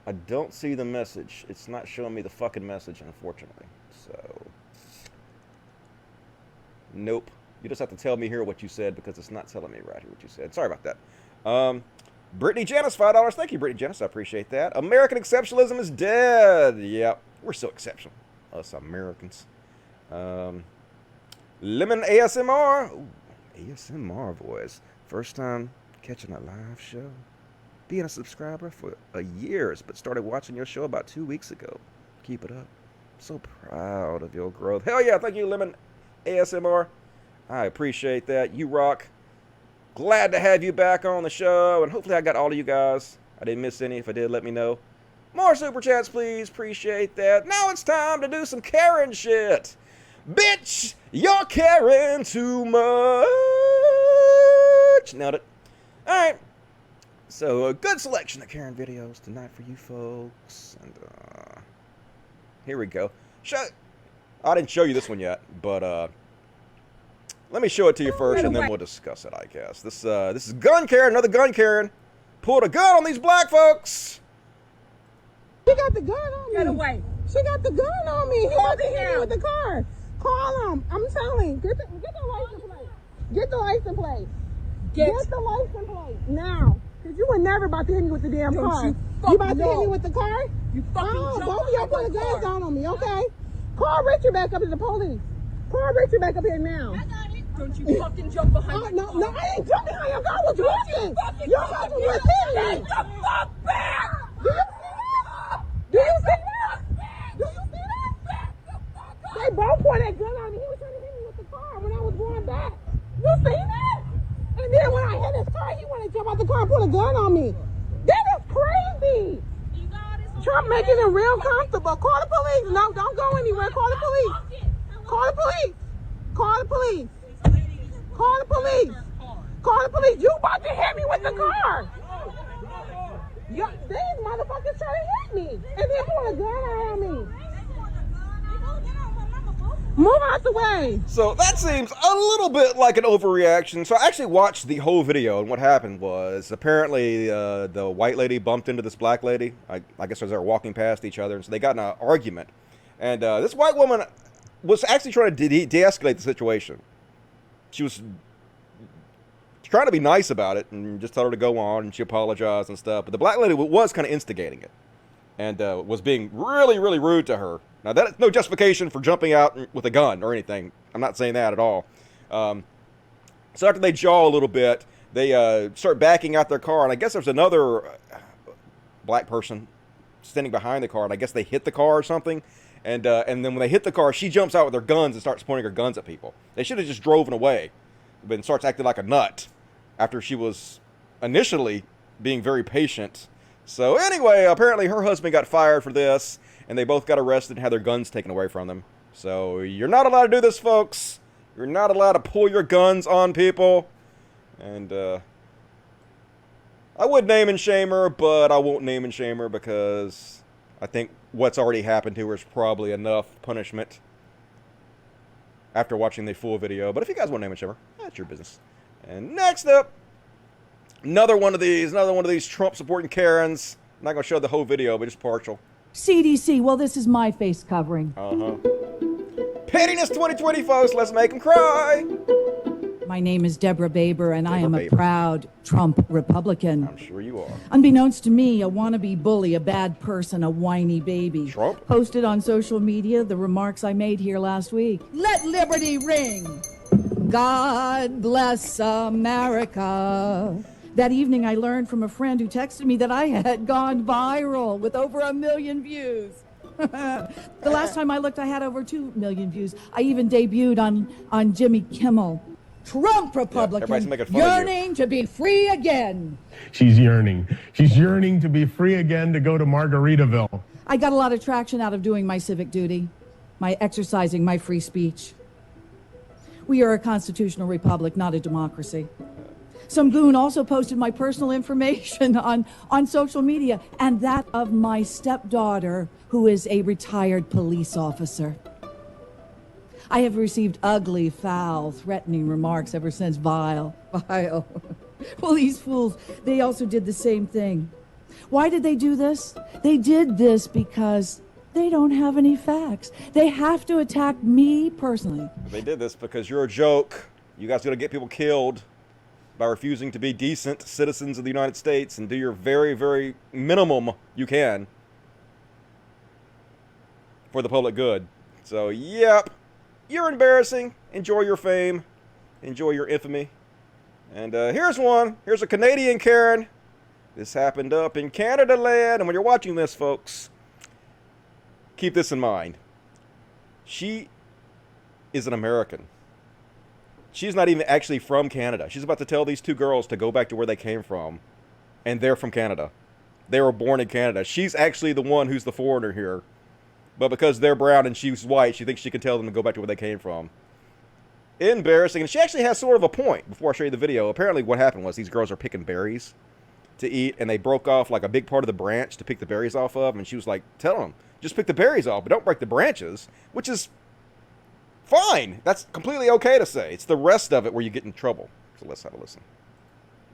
I don't see the message. It's not showing me the fucking message, unfortunately. So, nope. You just have to tell me here what you said because it's not telling me right here what you said. Sorry about that. Brittany Janice, $5. Thank you, Brittany Janice. I appreciate that. American exceptionalism is dead. Yep, we're so exceptional, us Americans. Lemon ASMR. Ooh, ASMR voice. First time catching a live show. Being a subscriber for years, but started watching your show about 2 weeks ago. Keep it up. So proud of your growth. Hell yeah, thank you, Lemon ASMR. I appreciate that. You rock. Glad to have you back on the show, and hopefully I got all of you guys. I didn't miss any. If I did, let me know. More super chats, please. Appreciate that. Now it's time to do some Karen shit. Bitch, you're caring too much. Nailed it. All right. So, a good selection of Karen videos tonight for you folks. And, here we go. I didn't show you this one yet, but, let me show it to you first, and then we'll discuss it, I guess. This is Gun Karen, another Gun Karen. Pulled a gun on these black folks. She got the gun on me. Get away. She got the gun on me. He was here with the car. Call him. I'm telling. Get the license plate. Get the license plate. Get the license plate now. Cause you were never about to hit me with the damn car. You about to hit me with the car? You fucking both of y'all put the guns down on me, okay? Call Richard back up to the police. Call Richard back up here now. Don't you fucking jump behind me. No, I ain't jumping behind your car. I was walking. Your husband was hitting me. Get the fuck back. Do you see that? Do you see that? They both pointed that gun on me. He was trying to hit me with the car when I was going back. You see that? And then when I hit his car, he wanted to jump out the car and put a gun on me. That is crazy. Trump making it real comfortable. Call the police. No, don't go anywhere. Call the police. Call the police. Call the police. Call the police. Call the police. You about to hit me with the car. These motherfuckers trying to hit me. And then put a gun on me. Move out the way. So that seems a little bit like an overreaction. So I actually watched the whole video, and what happened was apparently the white lady bumped into this black lady. I guess as they were walking past each other, and so they got in an argument. And this white woman was actually trying to de-escalate the situation. She was trying to be nice about it and just tell her to go on, and she apologized and stuff. But the black lady was kind of instigating it and was being really, really rude to her. Now, that is no justification for jumping out with a gun or anything. I'm not saying that at all. So after they jaw a little bit, they start backing out their car. And I guess there's another black person standing behind the car. And I guess they hit the car or something. And then when they hit the car, she jumps out with her guns and starts pointing her guns at people. They should have just driven away. But starts acting like a nut after she was initially being very patient. So anyway, apparently her husband got fired for this. And they both got arrested and had their guns taken away from them. So you're not allowed to do this, folks. You're not allowed to pull your guns on people. And I would name and shame her, but I won't name and shame her because I think what's already happened to her is probably enough punishment after watching the full video. But if you guys want to name and shame her, that's your business. And next up, another one of these Trump supporting Karens. I'm not going to show the whole video, but just partial. CDC, well, this is my face covering. Pettiness 2020, folks. Let's make them cry. My name is Deborah Baber, and I am a proud Trump Republican. I'm sure you are. Unbeknownst to me, a wannabe bully, a bad person, a whiny baby. Trump? Posted on social media the remarks I made here last week. Let liberty ring. God bless America. That evening, I learned from a friend who texted me that I had gone viral with over 1 million views. The last time I looked, I had over 2 million views. I even debuted on Jimmy Kimmel. Trump Republican, yearning to be free again. She's yearning. She's yearning to be free again, to go to Margaritaville. I got a lot of traction out of doing my civic duty, my exercising my free speech. We are a constitutional republic, not a democracy. Some goon also posted my personal information on social media, and that of my stepdaughter, who is a retired police officer. I have received ugly, foul, threatening remarks ever since. Vile. Well, these fools, they also did the same thing. Why did they do this? They did this because they don't have any facts. They have to attack me personally. They did this because you're a joke. You guys are going to get people killed by refusing to be decent citizens of the United States and do your very, very minimum you can for the public good. So, yep, you're embarrassing. Enjoy your fame. Enjoy your infamy. And here's one. Here's a Canadian Karen. This happened up in Canada land. And when you're watching this, folks, keep this in mind. She is an American. She's not even actually from Canada. She's about to tell these two girls to go back to where they came from. And they're from Canada. They were born in Canada. She's actually the one who's the foreigner here. But because they're brown and she's white, she thinks she can tell them to go back to where they came from. Embarrassing. And she actually has sort of a point before I show you the video. Apparently what happened was these girls are picking berries to eat. And they broke off like a big part of the branch to pick the berries off of. And she was like, tell them, just pick the berries off, but don't break the branches. Which is fine. That's completely okay to say. It's the rest of it where you get in trouble. So let's have a listen.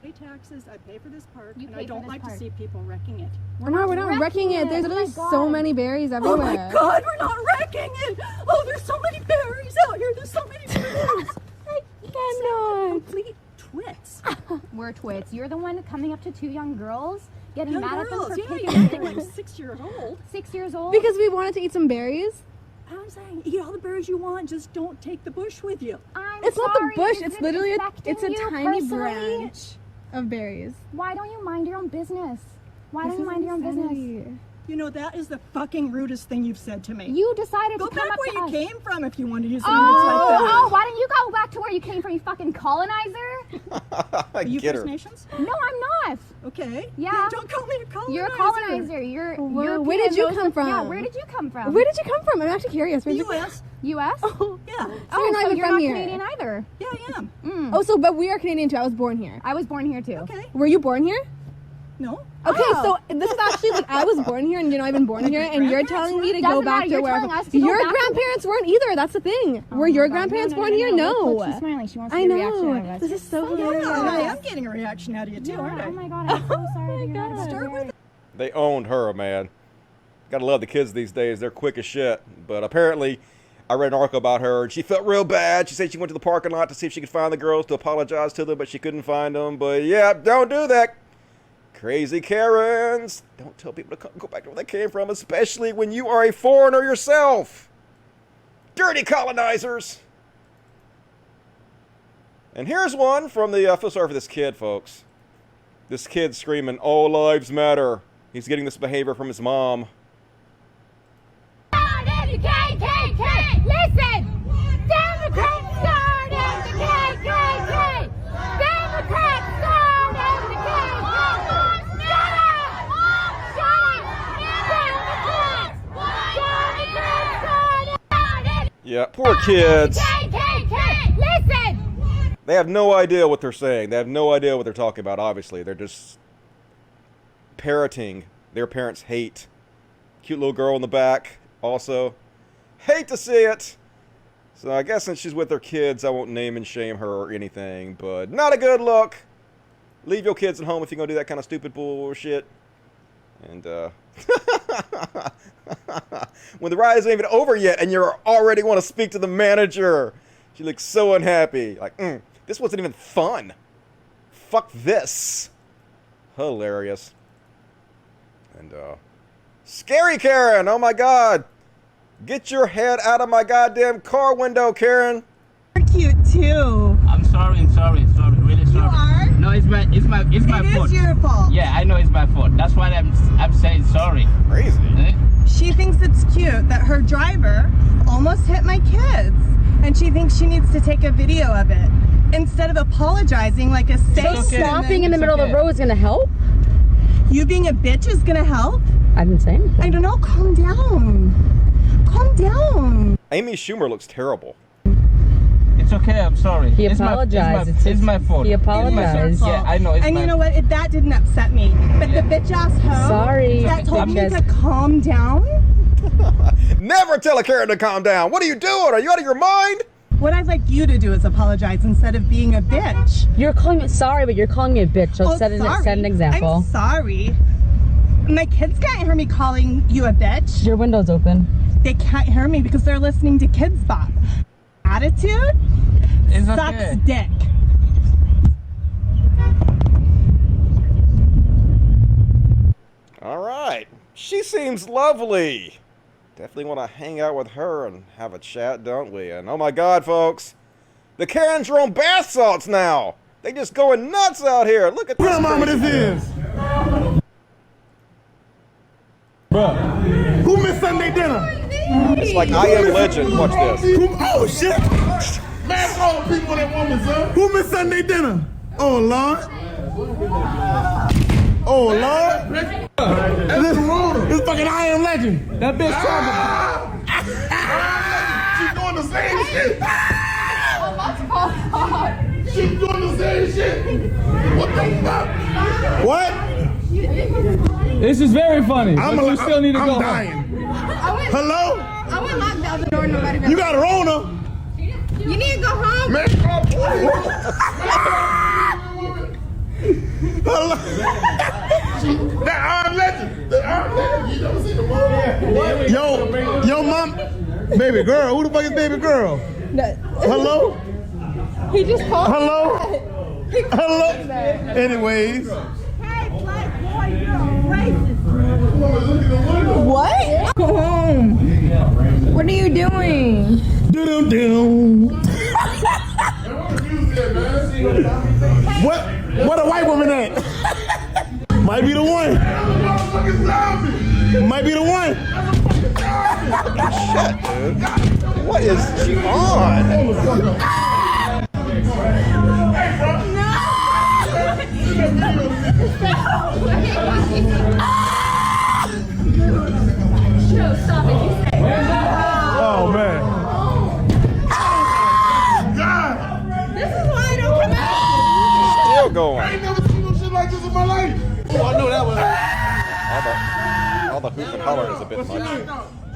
I pay taxes, I pay for this park, and I don't like to see people wrecking it. We're not wrecking it. There's literally so many berries everywhere. Oh my God, we're not wrecking it! Oh, there's so many berries out here. There's so many berries. I cannot. Complete twits. We're twits. You're the one coming up to two young girls, getting Young mad girls, at them for yeah, picking you're like 6 years old. 6 years old? Because we wanted to eat some berries. I'm saying, eat all the berries you want, just don't take the bush with you. It's not the bush, it's literally it's a you tiny personally? branch of berries. Why don't you mind your own business? Why don't you mind your own business? You know, that is the fucking rudest thing you've said to me. You decided Go to come back up where to you us. came from if you want to use language like that. Oh, why don't you go back to where you came from, you fucking colonizer? Are you Get First her. Nations? No, I'm not. Okay. Yeah. Don't call me a colonizer. You're a colonizer. You're Where did you come from? Yeah, where did you come from? Where did you come from? I'm actually curious. The U.S. U.S.? Oh, Yeah. so you're not even from here. Canadian either. Yeah, I am. Oh, so but we are Canadian too. I was born here. I was born here too. Okay. Were you born here? No. Okay, so this is actually like I was born here and you're not even born here, and you're telling me to go back to where your grandparents weren't either. That's the thing. Were your grandparents born here? No. She's smiling. She wants I to get a reaction out of know. us. This is so Yeah, hilarious. I am getting a reaction out of you too, Yeah, aren't I? oh my God, I'm so sorry. to hear that. Start with They owned her, man. Gotta love the kids these days. They're quick as shit. But apparently, I read an article about her, and she felt real bad. She said she went to the parking lot to see if she could find the girls to apologize to them, but she couldn't find them. But yeah, don't do that. Crazy Karens. Don't tell people to go back to where they came from, especially when you are a foreigner yourself. Dirty colonizers. And here's one from the, I feel sorry for this kid, folks. This kid screaming, all lives matter. He's getting this behavior from his mom. Listen! Democrats started the KKK! Democrats started the KKK! Shut up! Shut up! Democrats started! Yeah, poor kids. KKK! Listen! They have no idea what they're saying. They have no idea what they're talking about, obviously. They're just parroting their parents' hate. Cute little girl in the back, also. Hate to see it. So I guess since she's with her kids, I won't name and shame her or anything, but not a good look. Leave your kids at home if you're going to do that kind of stupid bullshit. And, when the ride isn't even over yet and you already want to speak to the manager. She looks so unhappy. Like, this wasn't even fun. Fuck this. Hilarious. And, scary Karen, oh my God. Get your head out of my goddamn car window, Karen. You're cute too. it's my fault. It is your fault. Yeah, I know it's my fault. That's why I'm saying sorry. Crazy. She thinks it's cute that her driver almost hit my kids, and she thinks she needs to take a video of it instead of apologizing like a saint. So stopping in the middle of the road is gonna help? You being a bitch is gonna help? I didn't say anything. I don't know. Calm down. Calm down. Amy Schumer looks terrible. It's okay, I'm sorry. He apologized. It's my fault. He apologized. Yeah, I know. And you know what? That didn't upset me. But the bitch ass hoe Sorry. that told me to calm down. Never tell a Karen to calm down. What are you doing? Are you out of your mind? What I'd like you to do is apologize instead of being a bitch. You're calling me sorry, but you're calling me a bitch. So set an example. I'm sorry. My kids can't hear me calling you a bitch. Your window's open. They can't hear me because they're listening to Kids Bop. Attitude sucks dick. All right. She seems lovely. Definitely want to hang out with her and have a chat, don't we? And oh my God, folks, the Karens are on bath salts now. They just going nuts out here. Look at this. What mama this is? Bruh. Who missed Sunday dinner? It's like I Am Legend. Watch this. Oh, shit. Man, all the people that woman, son. Who missed Sunday dinner? Oh, Lord. Oh, Lord. This fucking I Am Legend. That bitch She's doing the same shit. She's doing the same shit. What the fuck? What? This is very funny. You still need to go dying. Hello? I went locked out the door. Nobody. You got a Rona? You need to go home. Man, hello? That arm legend. The arm legend. You never seen the movie? Yo, mom. Baby girl. Who the fuck is baby girl? Hello? He just called. Hello? Hello? Anyways. Hey, black boy, you're a racist. What? Go home. What are you doing? Do-do-do. What a white woman at? Might be the one. Might be the one. Shit, dude. What is she on? Oh, man. God. This is why I don't come out. Still going. I ain't never seen no shit like this in my life. Oh, I know that one. All the hoop and holler is a bit much.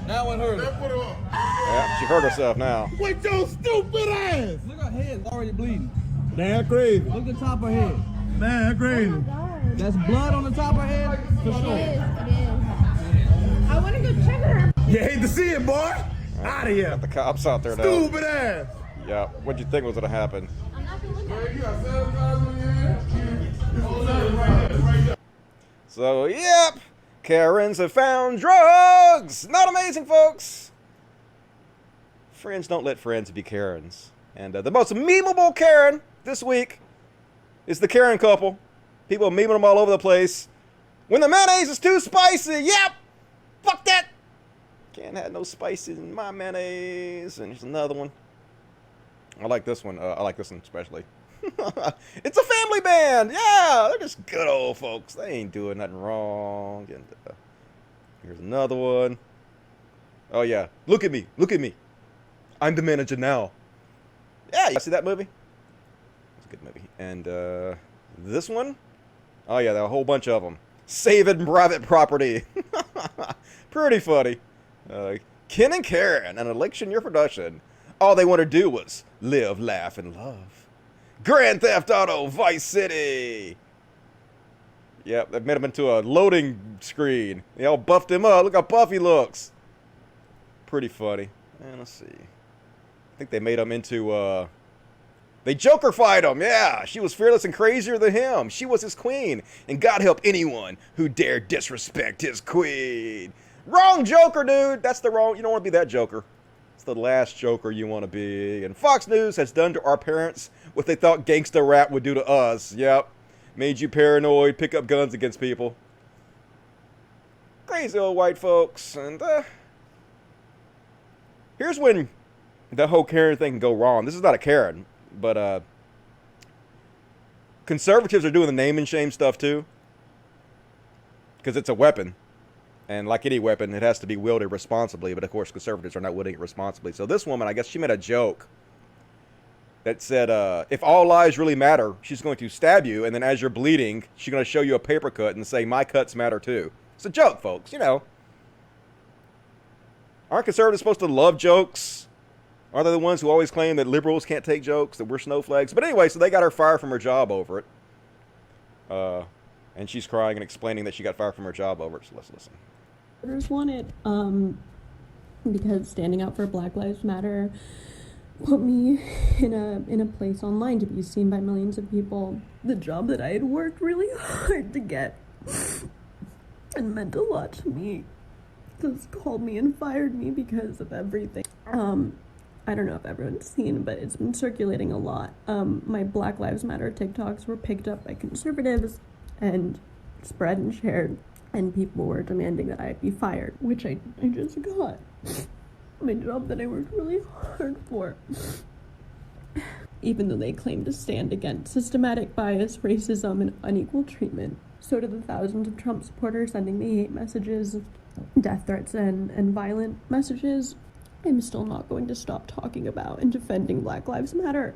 That one hurt. Yeah, she hurt herself now. With your stupid ass. Look, her head's already bleeding. Damn crazy. Look at the top of her head. Damn crazy. That's blood on the top of her head? For sure. It is. I want to go check her. You hate to see it, boy. Out of here. Got the cops out there now. Stupid ass. Yeah, what'd you think was gonna happen? So, yep, Karens have found drugs. Not amazing, folks. Friends don't let friends be Karens. And the most memeable Karen this week is the Karen couple. People are memeing them all over the place. When the mayonnaise is too spicy, yep, fuck that. Can't have no spice in my mayonnaise. And here's another one. I like this one. I like this one especially. It's a family band. Yeah, they're just good old folks. They ain't doing nothing wrong. And here's another one. Oh yeah, look at me. Look at me. I'm the manager now. Yeah, you see that movie? It's a good movie. And this one? Oh yeah, there are a whole bunch of them. Saving private property. Pretty funny. Ken and Karen, an election year production. All they want to do was live, laugh, and love. Grand Theft Auto Vice City. Yep, they've made him into a loading screen. They all buffed him up. Look how buff he looks. Pretty funny. And let's see. I think they made him into, they Joker-fied him, yeah. She was fearless and crazier than him. She was his queen. And God help anyone who dare disrespect his queen. Wrong Joker, dude. That's the wrong, you don't want to be that Joker. It's the last Joker you want to be. And Fox News has done to our parents what they thought gangsta rap would do to us. Yep. made you paranoid, pick up guns against people. Crazy old white folks. And here's when the whole Karen thing can go wrong. This is not a Karen, but conservatives are doing the name and shame stuff too, because it's a weapon. And like any weapon, it has to be wielded responsibly. But of course, conservatives are not wielding it responsibly. So this woman, I guess she made a joke that said, if all lives really matter, she's going to stab you. And then as you're bleeding, she's going to show you a paper cut and say, my cuts matter too. It's a joke, folks. You know. Aren't conservatives supposed to love jokes? Are they the ones who always claim that liberals can't take jokes, that we're snowflakes? But anyway, so they got her fired from her job over it. And she's crying and explaining that she got fired from her job over it. So let's listen. Voters want it because standing out for Black Lives Matter put me in a place online to be seen by millions of people. The job that I had worked really hard to get and meant a lot to me just called me and fired me because of everything. I don't know if everyone's seen, but it's been circulating a lot. My Black Lives Matter TikToks were picked up by conservatives and spread and shared, and people were demanding that I be fired, which I just got. My job that I worked really hard for. Even though they claim to stand against systematic bias, racism, and unequal treatment, so do the thousands of Trump supporters sending me hate messages, death threats, and violent messages. I'm still not going to stop talking about and defending Black Lives Matter.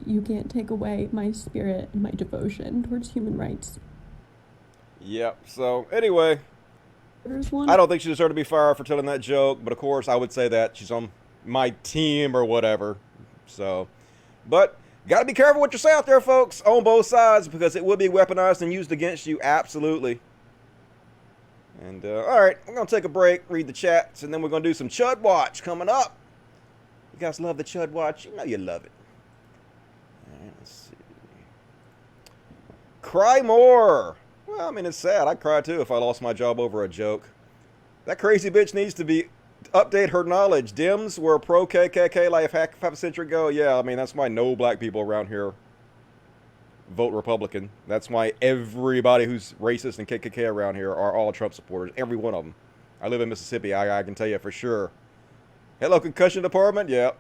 You can't take away my spirit and my devotion towards human rights. Yep, so anyway, I don't think she deserved to be fired for telling that joke, but of course I would say that she's on my team or whatever. So, but gotta be careful what you say out there, folks, on both sides, because it will be weaponized and used against you, absolutely. And alright, we're gonna take a break, read the chats, and then we're gonna do some Chud Watch coming up. You guys love the Chud Watch? You know you love it. Alright, let's see. Cry more! Well, I mean, it's sad. I'd cry too if I lost my job over a joke. That crazy bitch needs to update her knowledge. Dems were pro-KKK like half a century ago. Yeah, I mean, that's why no black people around here vote Republican. That's why everybody who's racist and KKK around here are all Trump supporters. Every one of them. I live in Mississippi. I can tell you for sure. Hello, concussion department? Yeah.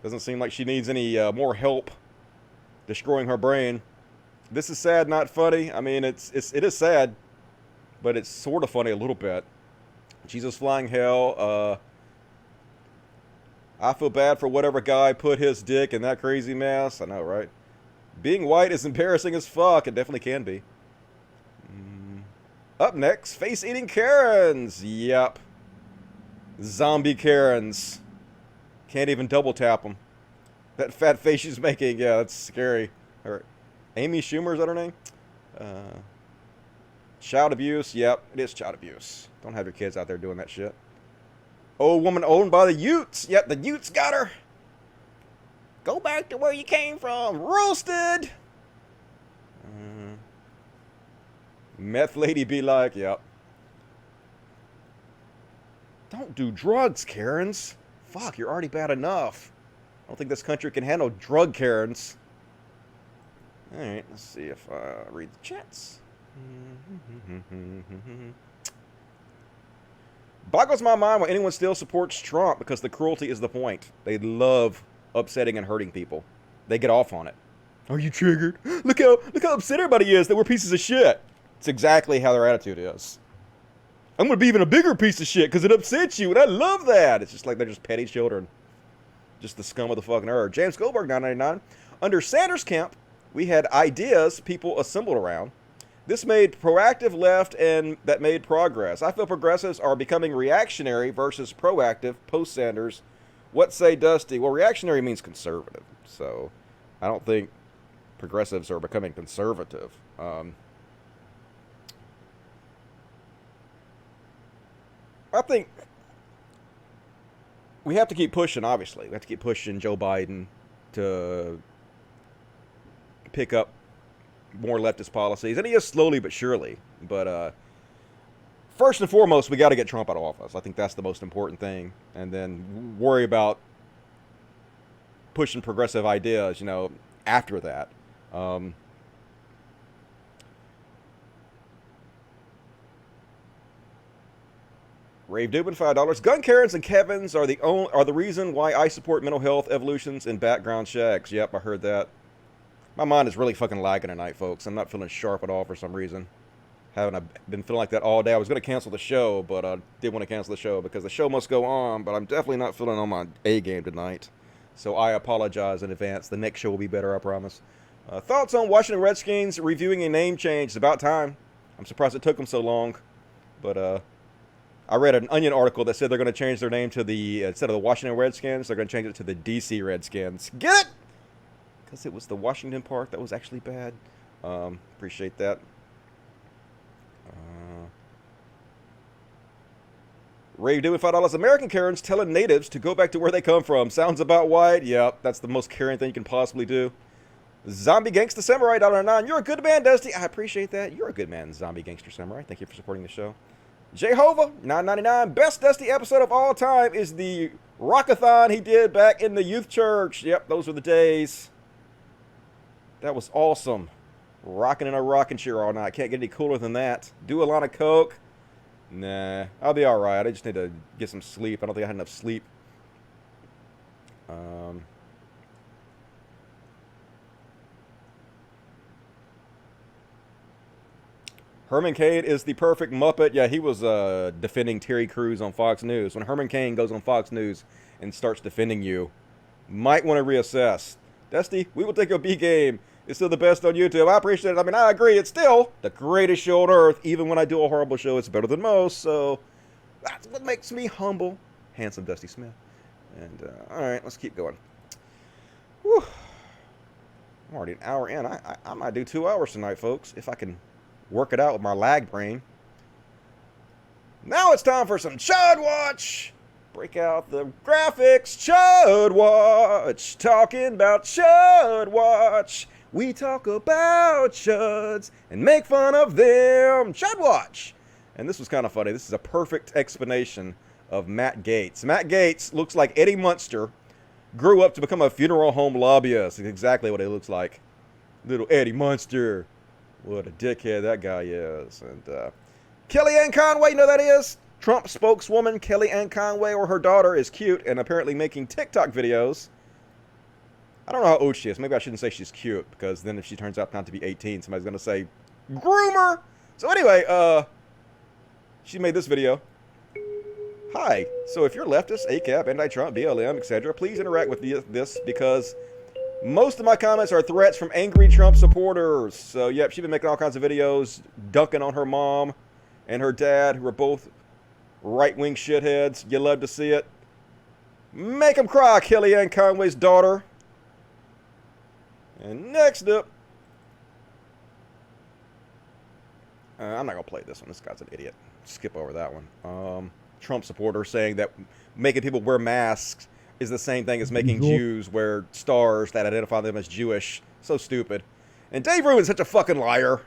Doesn't seem like she needs any more help destroying her brain. This is sad, not funny. I mean, it is sad, but it's sort of funny a little bit. Jesus flying hell. I feel bad for whatever guy put his dick in that crazy mess. I know, right? Being white is embarrassing as fuck. It definitely can be. Up next, face-eating Karens. Yep. Zombie Karens. Can't even double tap them. That fat face she's making, yeah, that's scary. All right. Amy Schumer, is that her name? Child abuse. Yep, it is child abuse. Don't have your kids out there doing that shit. Old woman owned by the Utes. Yep, the Utes got her. Go back to where you came from. Roasted. Meth lady be like, yep. Don't do drugs, Karens. Fuck, you're already bad enough. I don't think this country can handle drug Karens. Alright, let's see if I read the chats. Boggles my mind why anyone still supports Trump, because the cruelty is the point. They love upsetting and hurting people. They get off on it. Are you triggered? Look how upset everybody is that we're pieces of shit. It's exactly how their attitude is. I'm going to be even a bigger piece of shit because it upsets you, and I love that. It's just like they're just petty children. Just the scum of the fucking earth. James Goldberg, 999. Under Sanders' camp, we had ideas people assembled around. This made proactive left and that made progress. I feel progressives are becoming reactionary versus proactive post-Sanders. What say Dusty? Well, reactionary means conservative. So I don't think progressives are becoming conservative. I think we have to keep pushing, obviously. We have to keep pushing Joe Biden to pick up more leftist policies. And he is slowly but surely. But first and foremost, we got to get Trump out of office. I think that's the most important thing. And then worry about pushing progressive ideas, you know, after that. Rave Dubin, $5. Gun Karens and Kevins are the reason why I support mental health evolutions and background checks. Yep, I heard that. My mind is really fucking lagging tonight, folks. I'm not feeling sharp at all for some reason. I've been feeling like that all day. I was going to cancel the show, but I didn't want to cancel the show because the show must go on, but I'm definitely not feeling on my A game tonight. So I apologize in advance. The next show will be better, I promise. Thoughts on Washington Redskins reviewing a name change? It's about time. I'm surprised it took them so long. But I read an Onion article that said they're going to change their name to instead of the Washington Redskins, they're going to change it to the DC Redskins. Get it? Because it was the Washington part that was actually bad. Appreciate that. Ray doing $5. American Karens telling natives to go back to where they come from. Sounds about white. Yep, that's the most Karen thing you can possibly do. Zombie Gangsta Samurai, $1.09. You're a good man, Dusty. I appreciate that. You're a good man, Zombie Gangster Samurai. Thank you for supporting the show. Jehovah, $9.99. Best Dusty episode of all time is the Rockathon he did back in the youth church. Yep, those were the days. That was awesome. Rocking in a rocking chair all night. Can't get any cooler than that. Do a lot of coke. Nah, I'll be alright. I just need to get some sleep. I don't think I had enough sleep. Herman Cain is the perfect Muppet. Yeah, he was defending Terry Crews on Fox News. When Herman Cain goes on Fox News and starts defending you, might want to reassess. Dusty, we will take your B game. It's still the best on YouTube. I appreciate it. I mean, I agree. It's still the greatest show on earth. Even when I do a horrible show, it's better than most. So that's what makes me humble. Handsome Dusty Smith. And, all right, let's keep going. Whew. I'm already an hour in. I might do 2 hours tonight, folks, if I can work it out with my lag brain. Now it's time for some Chud Watch. Break out the graphics. Chud Watch. Talking about Chud Watch. We talk about chuds and make fun of them. Chud Watch. And this was kind of funny. This is a perfect explanation of Matt Gaetz. Matt Gaetz looks like Eddie Munster grew up to become a funeral home lobbyist. It's exactly what he looks like. Little Eddie Munster. What a dickhead that guy is. And Kellyanne Conway, you know who that is? Trump spokeswoman Kellyanne Conway, or her daughter, is cute and apparently making TikTok videos. I don't know how old she is. Maybe I shouldn't say she's cute, because then if she turns out not to be 18, somebody's going to say, groomer! So anyway, she made this video. Hi, so if you're leftist, ACAP, anti-Trump, BLM, etc., please interact with this, because most of my comments are threats from angry Trump supporters. So, yep, she's been making all kinds of videos, dunking on her mom and her dad, who are both right-wing shitheads. You love to see it. Make them cry, Kellyanne Conway's daughter. And next up, I'm not going to play this one. This guy's an idiot. Skip over that one. Trump supporter saying that making people wear masks is the same thing as making Jews wear stars that identify them as Jewish. So stupid. And Dave Rubin's such a fucking liar.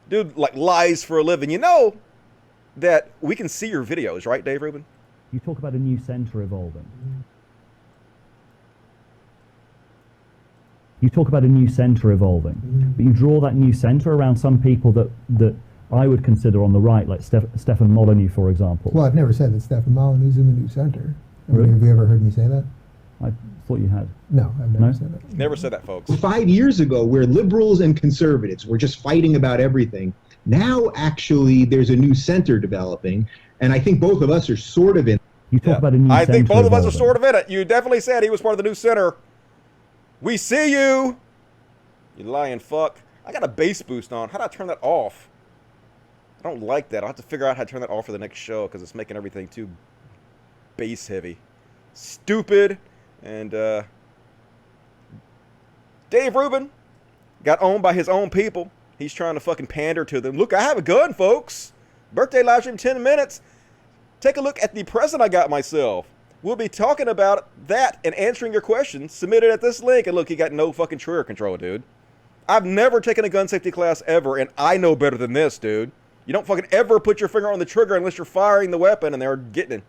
Dude, like, lies for a living. You know that we can see your videos, right, Dave Rubin? You talk about a new center evolving. You talk about a new center evolving, but you draw that new center around some people that I would consider on the right, like Stefan Molyneux, for example. Well, I've never said that Stefan Molyneux's in the new center. I mean, Really? have you ever heard me say that? I thought you had. No, I've never said that. Never said that, folks. 5 years ago, where liberals and conservatives were just fighting about everything, now actually there's a new center developing, and I think both of us are sort of in. You talk about a new I center think both of us are evolving. sort of in it. You definitely said he was part of the new center. We see you. You lying fuck. I got a bass boost on. How do I turn that off? I don't like that. I'll have to figure out how to turn that off for the next show, because it's making everything too bass heavy. Stupid. And Dave Rubin got owned by his own people. He's trying to fucking pander to them. Look, I have a gun, folks. Birthday live stream 10 minutes. Take a look at the present I got myself. We'll be talking about that and answering your questions submitted at this link. And look, he got no fucking trigger control, dude. I've never taken a gun safety class ever, and I know better than this, dude. You don't fucking ever put your finger on the trigger unless you're firing the weapon and they're getting it.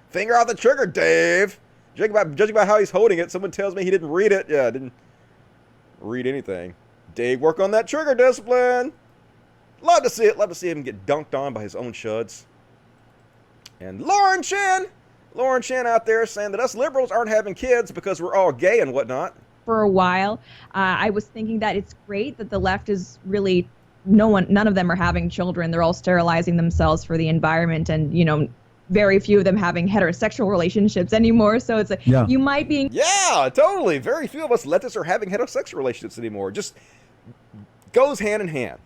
Finger off the trigger, Dave. Judging by how he's holding it, someone tells me he didn't read it. Yeah, I didn't read anything. Dave, work on that trigger discipline. Love to see it. Love to see him get dunked on by his own chuds. And Lauren Chan out there saying that us liberals aren't having kids because we're all gay and whatnot. For a while, I was thinking that it's great that the left is really, none of them are having children. They're all sterilizing themselves for the environment, and, you know, very few of them having heterosexual relationships anymore. So it's like, you might be... Yeah, totally. Very few of us leftists are having heterosexual relationships anymore. Just goes hand in hand.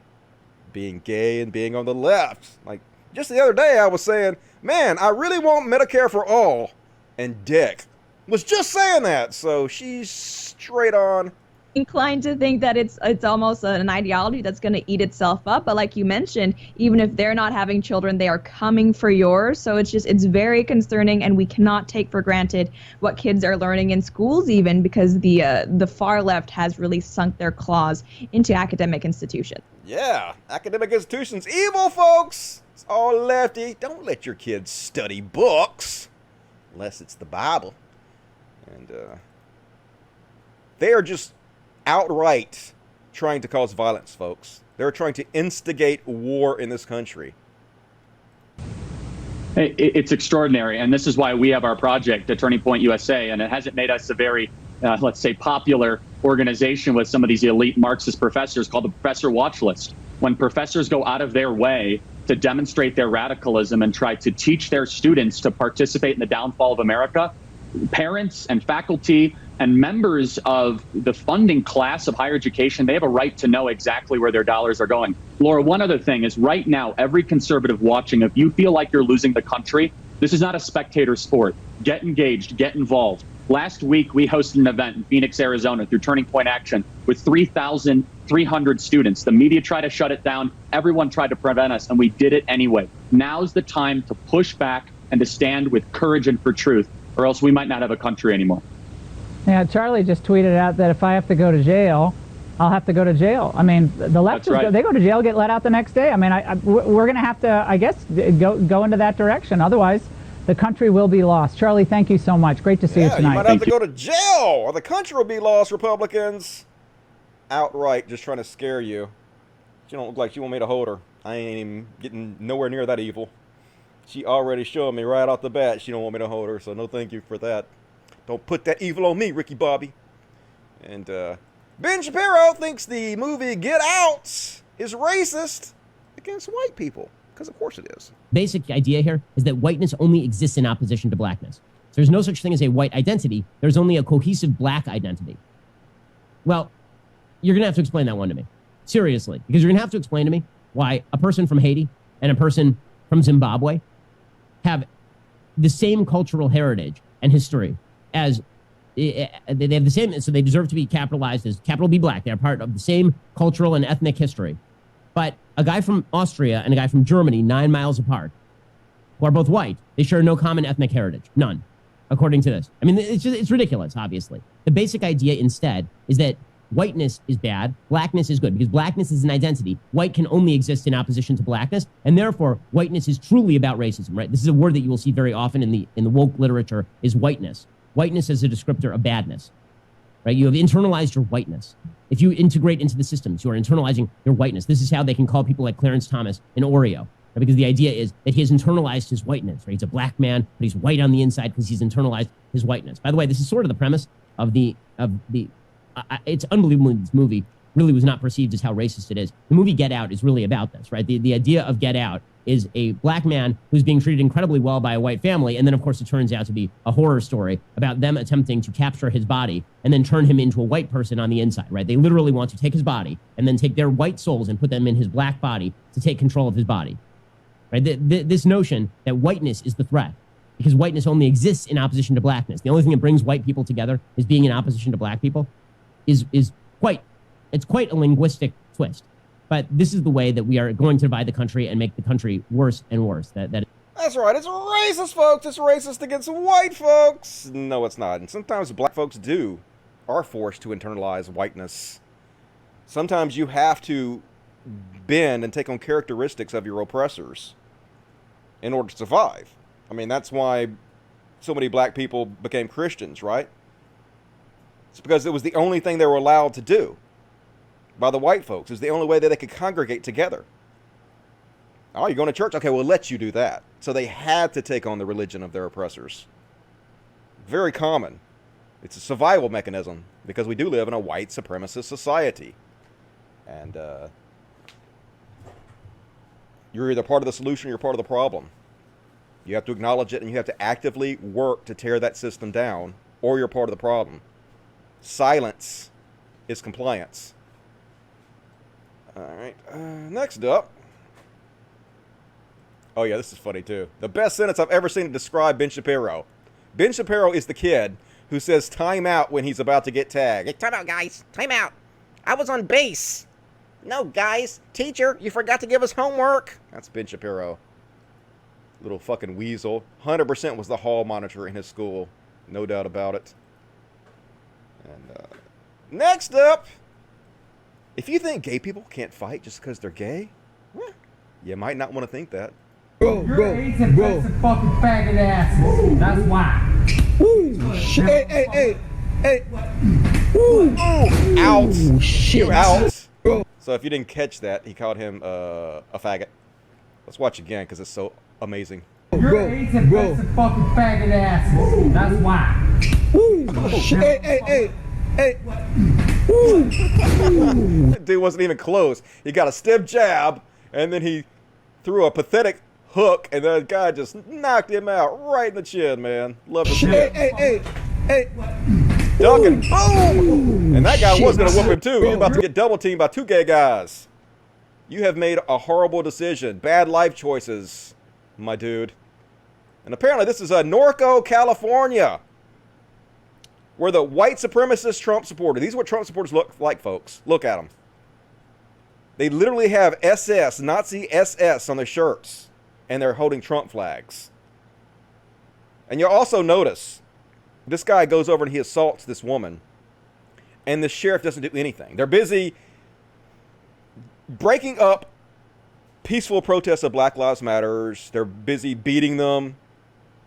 Being gay and being on the left. Like, just the other day I was saying, man, I really want Medicare for all. And Dick was just saying that. So she's straight on. Inclined to think that it's almost an ideology that's going to eat itself up. But like you mentioned, even if they're not having children, they are coming for yours. So it's very concerning, and we cannot take for granted what kids are learning in schools, even because the far left has really sunk their claws into academic institutions. Yeah, academic institutions, evil, folks. It's all lefty. Don't let your kids study books, unless it's the Bible. And they are just outright trying to cause violence, folks. They're trying to instigate war in this country. It's extraordinary, and this is why we have our project, Turning Point USA, and it hasn't made us a very, let's say, popular organization with some of these elite Marxist professors called the Professor Watch List. When professors go out of their way to demonstrate their radicalism and try to teach their students to participate in the downfall of America, parents and faculty and members of the funding class of higher education, they have a right to know exactly where their dollars are going. Laura, one other thing is right now, every conservative watching, if you feel like you're losing the country, this is not a spectator sport. Get engaged, get involved. Last week, we hosted an event in Phoenix, Arizona through Turning Point Action with 3,300 students. The media tried to shut it down. Everyone tried to prevent us, and we did it anyway. Now's the time to push back and to stand with courage and for truth, or else we might not have a country anymore. Yeah, Charlie just tweeted out that if I have to go to jail, I'll have to go to jail. I mean, the leftists, right. They go to jail, get let out the next day. I mean, we're going to have to, I guess, go into that direction. Otherwise, the country will be lost. Charlie, thank you so much. Great to see you tonight. You might have to go to jail, or the country will be lost, Republicans. Outright just trying to scare you. She don't look like she want me to hold her. I ain't even getting nowhere near that evil. She already showed me right off the bat she don't want me to hold her, so no thank you for that. Don't put that evil on me, Ricky Bobby. And Ben Shapiro thinks the movie Get Out is racist against white people, because of course it is. Basic idea here is that whiteness only exists in opposition to blackness. So there's no such thing as a white identity. There's only a cohesive black identity. Well, you're going to have to explain that one to me. Seriously. Because you're going to have to explain to me why a person from Haiti and a person from Zimbabwe have the same cultural heritage and history as they have the same, so they deserve to be capitalized as capital B black. They're part of the same cultural and ethnic history. But a guy from Austria and a guy from Germany, 9 miles apart, who are both white, they share no common ethnic heritage. None, according to this. I mean, it's ridiculous, obviously. The basic idea instead is that whiteness is bad, blackness is good, because blackness is an identity. White can only exist in opposition to blackness, and therefore whiteness is truly about racism, right? This is a word that you will see very often in the woke literature, is whiteness. Whiteness as a descriptor of badness, right? You have internalized your whiteness. If you integrate into the systems, you are internalizing your whiteness. This is how they can call people like Clarence Thomas an Oreo, right? Because the idea is that he has internalized his whiteness, right? He's a black man, but he's white on the inside because he's internalized his whiteness. By the way, this is sort of the premise of it's unbelievable this movie really was not perceived as how racist it is. The movie Get Out is really about this, right? The idea of Get Out is a black man who's being treated incredibly well by a white family, and then, of course, it turns out to be a horror story about them attempting to capture his body and then turn him into a white person on the inside, right? They literally want to take his body and then take their white souls and put them in his black body to take control of his body, right? This notion that whiteness is the threat, because whiteness only exists in opposition to blackness. The only thing that brings white people together is being in opposition to black people, is quite a linguistic twist. But this is the way that we are going to divide the country and make the country worse and worse. That's right. It's racist, folks. It's racist against white folks. No, it's not. And sometimes black folks are forced to internalize whiteness. Sometimes you have to bend and take on characteristics of your oppressors in order to survive. I mean, that's why so many black people became Christians, right? It's because it was the only thing they were allowed to do. by the white folks. It's the only way that they could congregate together. Oh, you're going to church? Okay, we'll let you do that. So they had to take on the religion of their oppressors. Very common. It's a survival mechanism because we do live in a white supremacist society. And you're either part of the solution or you're part of the problem. You have to acknowledge it and you have to actively work to tear that system down, or you're part of the problem. Silence is compliance. All right, next up. Oh yeah, this is funny too. The best sentence I've ever seen to describe Ben Shapiro. Ben Shapiro is the kid who says time out when he's about to get tagged. Hey, time out, guys. Time out. I was on base. No, guys. Teacher, you forgot to give us homework. That's Ben Shapiro. Little fucking weasel. 100% was the hall monitor in his school. No doubt about it. And next up. If you think gay people can't fight just because they're gay, you might not want to think that. You're AIDS infested fucking faggot asses. That's why. Ooh, shit. Hey. Ooh. Out. Ooh, shit. You're out. So if you didn't catch that, he called him a faggot. Let's watch again because it's so amazing. You're AIDS infested fucking faggot asses. That's why. Ooh, shit. Hey. Dude wasn't even close. He got a stiff jab, and then he threw a pathetic hook, and the guy just knocked him out right in the chin, man. Love to see it. Hey. Ducking. Boom! And that guy was going to whoop him, too. He's about to get double-teamed by two gay guys. You have made a horrible decision. Bad life choices, my dude. And apparently this is Norco, California, where the white supremacist Trump supporter. These are what Trump supporters look like, folks. Look at them. They literally have SS, Nazi SS on their shirts. And they're holding Trump flags. And you'll also notice, this guy goes over and he assaults this woman. And the sheriff doesn't do anything. They're busy breaking up peaceful protests of Black Lives Matters. They're busy beating them,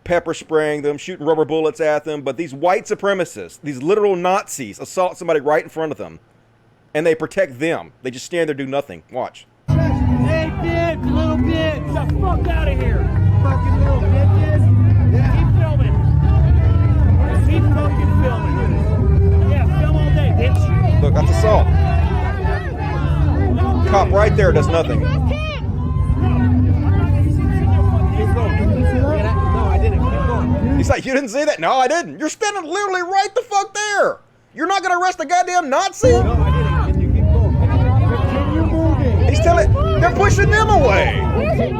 pepper spraying them, shooting rubber bullets at them. But these white supremacists, these literal Nazis, assault somebody right in front of them. And they protect them. They just stand there, do nothing. Watch. Hey, bitch, little bitch. Get the fuck out of here. Fucking little bitches. Yeah. Keep filming. Keep fucking filming. Yeah, film all day, bitch. Look, that's assault. Cop right there does nothing. Keep going. No, I didn't. Keep going. He's like, you didn't see that? No, I didn't. You're standing literally right the fuck there. You're not going to arrest a goddamn Nazi? No, I didn't. Can you keep going? Continue moving. He's telling, they're pushing them away. He hit his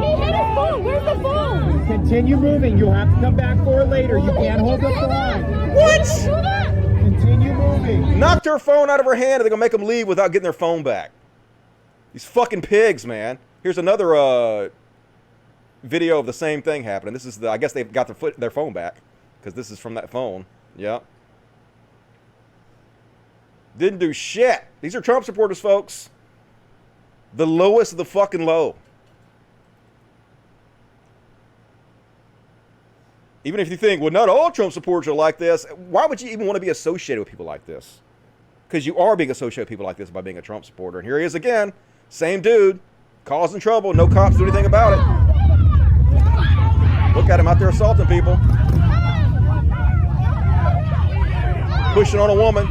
phone. Where's the phone? Continue moving. You'll have to come back for it later. You can't hold up the line. What? Continue moving. Knocked her phone out of her hand and they're going to make them leave without getting their phone back. These fucking pigs, man. Here's another video of the same thing happening. This is I guess they've got their phone back because this is from that phone. Yeah. Didn't do shit. These are Trump supporters, folks. The lowest of the fucking low. Even if you think, well, not all Trump supporters are like this, why would you even want to be associated with people like this? Because you are being associated with people like this by being a Trump supporter. And here he is again. Same dude. Causing trouble. No cops do anything about it. Look at him out there assaulting people. Pushing on a woman.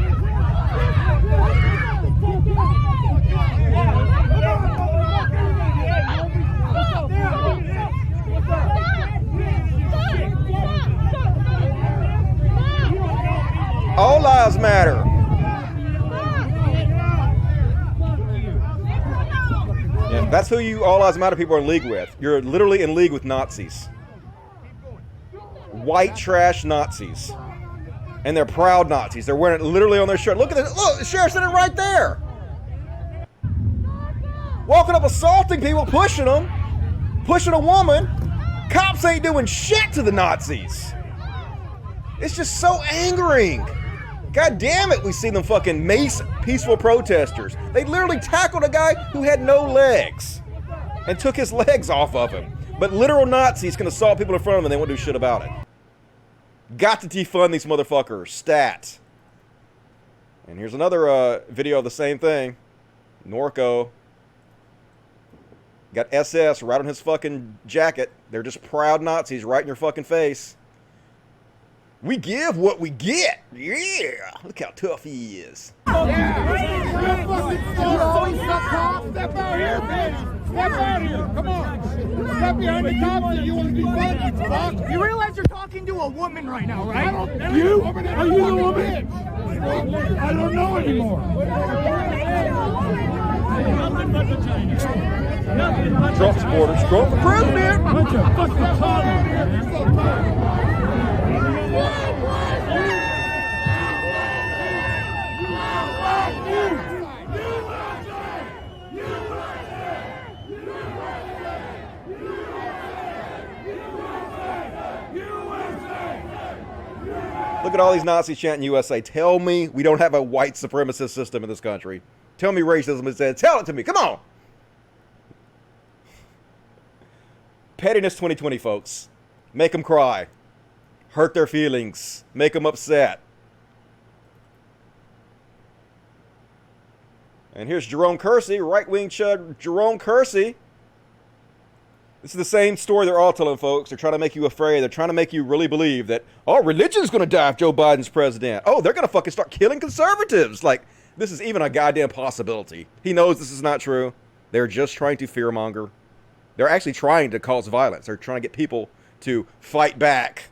All lives matter. Yeah, that's who you All Lives Matter people are in league with. You're literally in league with Nazis. White trash Nazis. And they're proud Nazis. They're wearing it literally on their shirt. Look at this. Look, the sheriff's sitting right there. Walking up assaulting people, pushing them. Pushing a woman. Cops ain't doing shit to the Nazis. It's just so angering. God damn it, we see them fucking mace peaceful protesters. They literally tackled a guy who had no legs and took his legs off of him. But literal Nazis can assault people in front of them and they won't do shit about it. Got to defund these motherfuckers. Stat. And here's another video of the same thing. Norco. Got SS right on his fucking jacket. They're just proud Nazis right in your fucking face. We give what we get. Yeah. Look how tough he is. You always suck cops. Step out here, bitch. Step out here. Come on. Step behind the cops and you want to be fun, you fuck. You realize you're talking to a woman right now, right? You? Are you the woman? I don't know anymore. Trump supporters. Trump for president. Bunch of fucking talk. Look at all these Nazis chanting USA. Tell me we don't have a white supremacist system in this country. Tell me racism is dead. Tell it to me. Come on. Pettiness 2020, folks. Make them cry. Hurt their feelings. Make them upset. And here's Jerome Kersey, right-wing chud Jerome Kersey. This is the same story they're all telling, folks. They're trying to make you afraid. They're trying to make you really believe that, oh, religion's going to die if Joe Biden's president. Oh, they're going to fucking start killing conservatives. Like, this is even a goddamn possibility. He knows this is not true. They're just trying to fearmonger. They're actually trying to cause violence. They're trying to get people to fight back.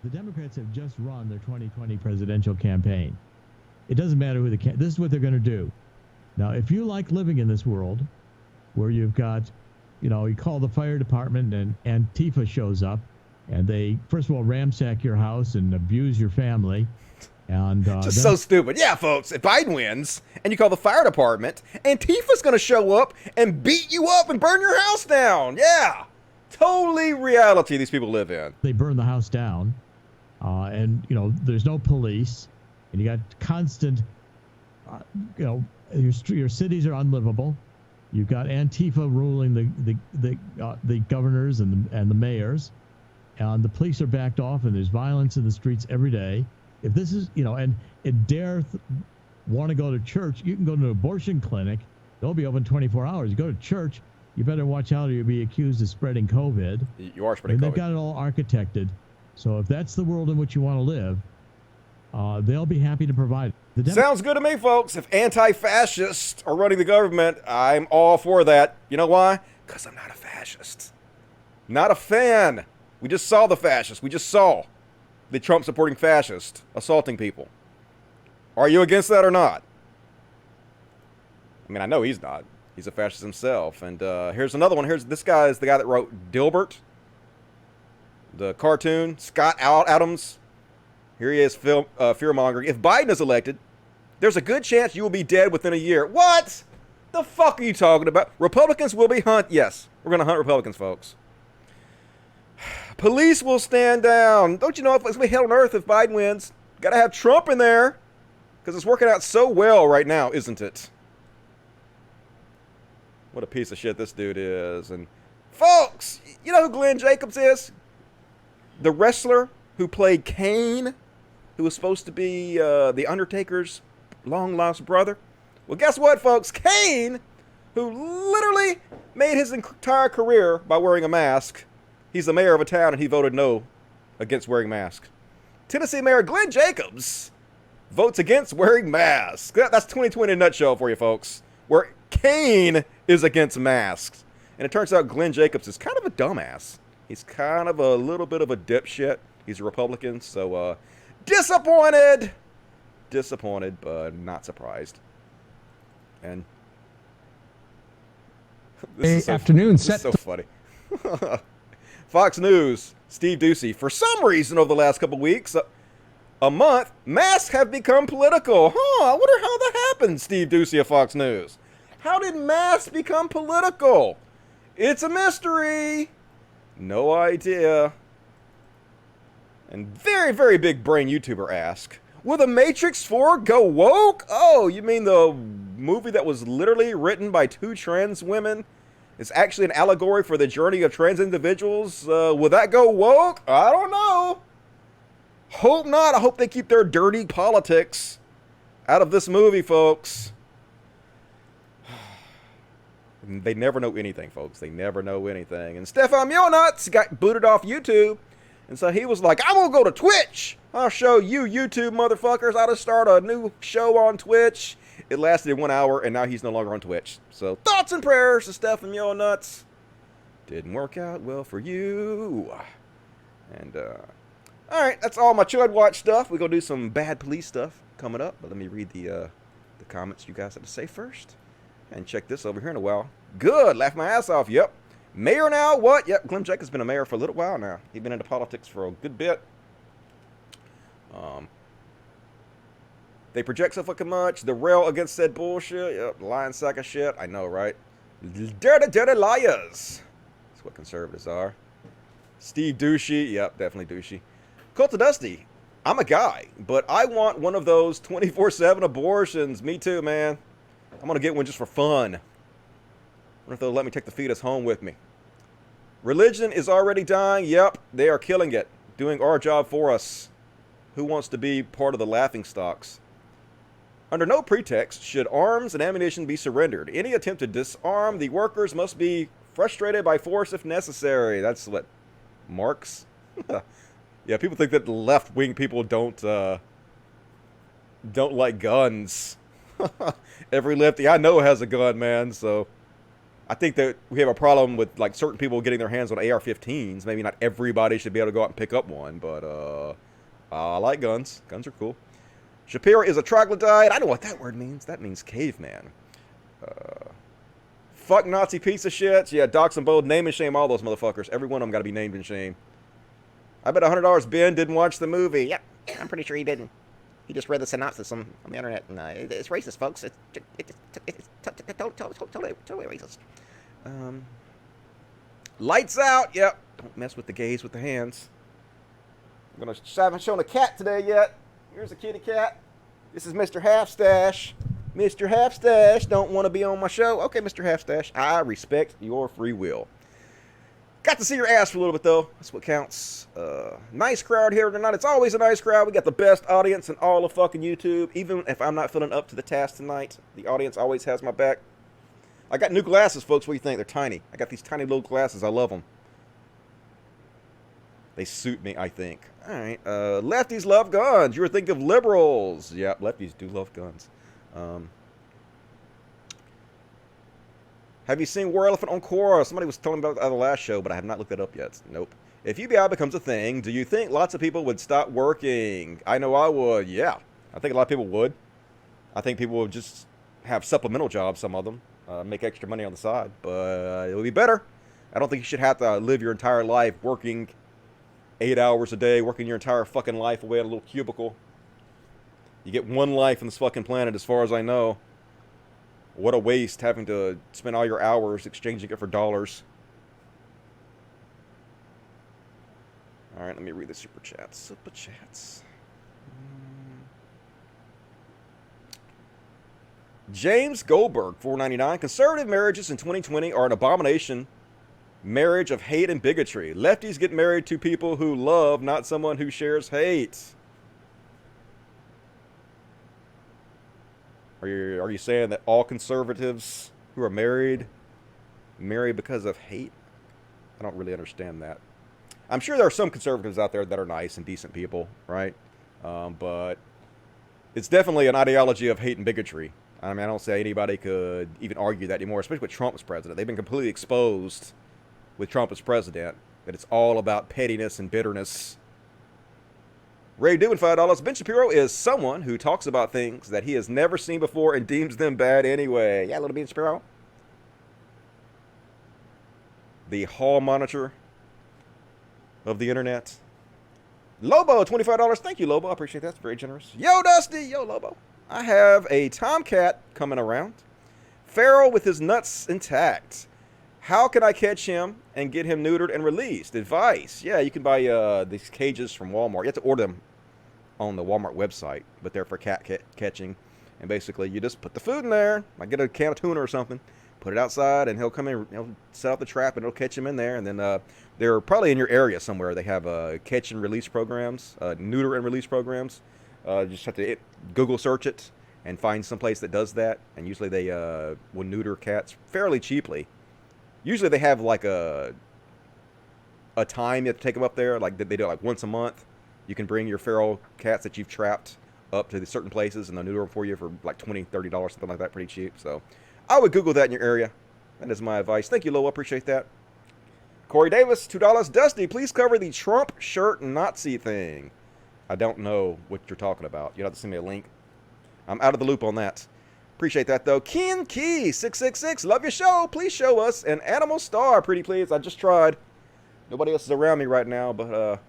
The Democrats have just run their 2020 presidential campaign. It doesn't matter who this is what they're going to do. Now, if you like living in this world where you've got, you know, you call the fire department and Antifa shows up and they, first of all, ransack your house and abuse your family. And just so stupid. Yeah, folks, if Biden wins and you call the fire department, Antifa's going to show up and beat you up and burn your house down. Yeah. Totally reality these people live in. They burn the house down and, you know, there's no police and you got constant, you know, your cities are unlivable. You've got Antifa ruling the governors and the mayors, and the police are backed off, and there's violence in the streets every day. If this is, you know, and dare want to go to church, you can go to an abortion clinic. They'll be open 24 hours. You go to church, you better watch out or you'll be accused of spreading COVID. You are spreading COVID. They've got it all architected. So if that's the world in which you want to live, they'll be happy to provide it. Sounds good to me, folks. If anti-fascists are running the government, I'm all for that. You know why? Because I'm not a fascist. Not a fan. We just saw the fascists. We just saw the Trump-supporting fascist assaulting people. Are you against that or not? I mean, I know he's not. He's a fascist himself. And here's another one. This guy is the guy that wrote Dilbert, the cartoon. Scott Adams. Here he is, fear-mongering. If Biden is elected, there's a good chance you will be dead within a year. What? The fuck are you talking about? Republicans will be Yes, we're going to hunt Republicans, folks. Police will stand down. Don't you know if it's going to be hell on earth if Biden wins? Got to have Trump in there. Because it's working out so well right now, isn't it? What a piece of shit this dude is. And folks, you know who Glenn Jacobs is? The wrestler who played Kane, who was supposed to be the Undertaker's long-lost brother. Well, guess what, folks? Kane, who literally made his entire career by wearing a mask. He's the mayor of a town, and he voted no against wearing masks. Tennessee Mayor Glenn Jacobs votes against wearing masks. That's 2020 in a nutshell for you, folks. Where Kane is against masks. And it turns out Glenn Jacobs is kind of a dumbass. He's kind of a little bit of a dipshit. He's a Republican, so disappointed. Disappointed, but not surprised. And this is so funny. Fox News, Steve Doocy. For some reason over the last couple weeks, a month, masks have become political. I wonder how that happened, Steve Doocy of Fox News. How did masks become political? It's a mystery. No idea. And very, very big brain YouTuber ask, will The Matrix 4 go woke? Oh, you mean the movie that was literally written by two trans women? It's actually an allegory for the journey of trans individuals. Will that go woke? I don't know. Hope not. I hope they keep their dirty politics out of this movie, folks. They never know anything, folks. They never know anything. And Stefan Mulenuts got booted off YouTube. And so he was like, I'm going to go to Twitch. I'll show you YouTube motherfuckers how to start a new show on Twitch. It lasted 1 hour, and now he's no longer on Twitch. So thoughts and prayers to Stefan Mulenuts. Didn't work out well for you. And, all right, that's all my Chud Watch stuff. We're going to do some bad police stuff coming up. But let me read the comments you guys have to say first. And check this over here in a while. Good. Laugh my ass off. Yep. Mayor now? What? Yep. Glenn Jacobs been a mayor for a little while now. He's been into politics for a good bit. They project so fucking much. The rail against said bullshit. Yep. Lying sack of shit. I know, right? Dirty liars. That's what conservatives are. Steve Douchey. Yep. Definitely douchey. Cult of Dusty. I'm a guy, but I want one of those 24/7 abortions. Me too, man. I'm going to get one just for fun. I wonder if they'll let me take the fetus home with me. Religion is already dying. Yep, they are killing it. Doing our job for us. Who wants to be part of the laughingstocks? Under no pretext should arms and ammunition be surrendered. Any attempt to disarm the workers must be frustrated by force if necessary. That's what Marx. Yeah, people think that left-wing people don't like guns. Every lefty I know has a gun, man, so I think that we have a problem with like certain people getting their hands on AR-15s. Maybe not everybody should be able to go out and pick up one, but I like guns. Guns are cool. Shapiro is a troglodyte. I know what that word means. That means caveman. Fuck Nazi piece of shit. Yeah, dox and bold. Name and shame all those motherfuckers. Every one of them got to be named and shamed. I bet $100 Ben didn't watch the movie. Yep, I'm pretty sure he didn't. He just read the synopsis on the internet, and it's racist, folks. It's totally racist. Lights out. Yep. Don't mess with the gays with the hands. I haven't shown a cat today yet. Here's a kitty cat. This is Mr. Halfstash. Mr. Halfstash don't want to be on my show. Okay, Mr. Halfstash, I respect your free will. Got to see your ass for a little bit, though. That's what counts. Nice crowd here tonight. It's always a nice crowd. We got the best audience in all of fucking YouTube. Even if I'm not feeling up to the task tonight, the audience always has my back. I got new glasses, folks. What do you think? They're tiny. I got these tiny little glasses. I love them. They suit me, I think. All right. Lefties love guns. You were thinking of liberals. Yeah, lefties do love guns. Have you seen War Elephant on Quora? Somebody was telling me about the last show, but I have not looked it up yet. Nope. If UBI becomes a thing, do you think lots of people would stop working? I know I would. Yeah. I think a lot of people would. I think people would just have supplemental jobs, some of them. Make extra money on the side. But it would be better. I don't think you should have to live your entire life working 8 hours a day, working your entire fucking life away in a little cubicle. You get one life on this fucking planet, as far as I know. What a waste having to spend all your hours exchanging it for dollars. All right, let me read the super chats. Super chats. James Goldberg, $4.99. Conservative marriages in 2020 are an abomination. Marriage of hate and bigotry. Lefties get married to people who love, not someone who shares hate. Are you saying that all conservatives who are married marry because of hate? I don't really understand that. I'm sure there are some conservatives out there that are nice and decent people, right? But it's definitely an ideology of hate and bigotry. I mean, I don't say anybody could even argue that anymore, especially with Trump as president. They've been completely exposed with Trump as president, that it's all about pettiness and bitterness. Ray doing $5. Ben Shapiro is someone who talks about things that he has never seen before and deems them bad anyway. Yeah, little Ben Shapiro. The hall monitor of the internet. Lobo, $25. Thank you, Lobo. I appreciate that. That's very generous. Yo, Dusty. Yo, Lobo. I have a tomcat coming around. Feral with his nuts intact. How can I catch him and get him neutered and released? Advice. Yeah, you can buy these cages from Walmart. You have to order them on the Walmart website, but they're for cat catching. And basically, you just put the food in there. Like get a can of tuna or something. Put it outside, and he'll come in. He'll set up the trap, and it'll catch him in there. And then they're probably in your area somewhere. They have catch and release programs, neuter and release programs. You just have to Google search it, and find some place that does that. And usually they will neuter cats fairly cheaply. Usually they have like a time you have to take them up there. Like they do it like once a month. You can bring your feral cats that you've trapped up to the certain places, and they'll neuter them for you for like $20, $30, something like that, pretty cheap. So I would Google that in your area. That is my advice. Thank you, Lowell. Appreciate that. Corey Davis, $2. Dusty, please cover the Trump shirt Nazi thing. I don't know what you're talking about. You'll have to send me a link. I'm out of the loop on that. Appreciate that, though. Ken Key, 666, love your show. Please show us an animal star, pretty please. I just tried. Nobody else is around me right now, but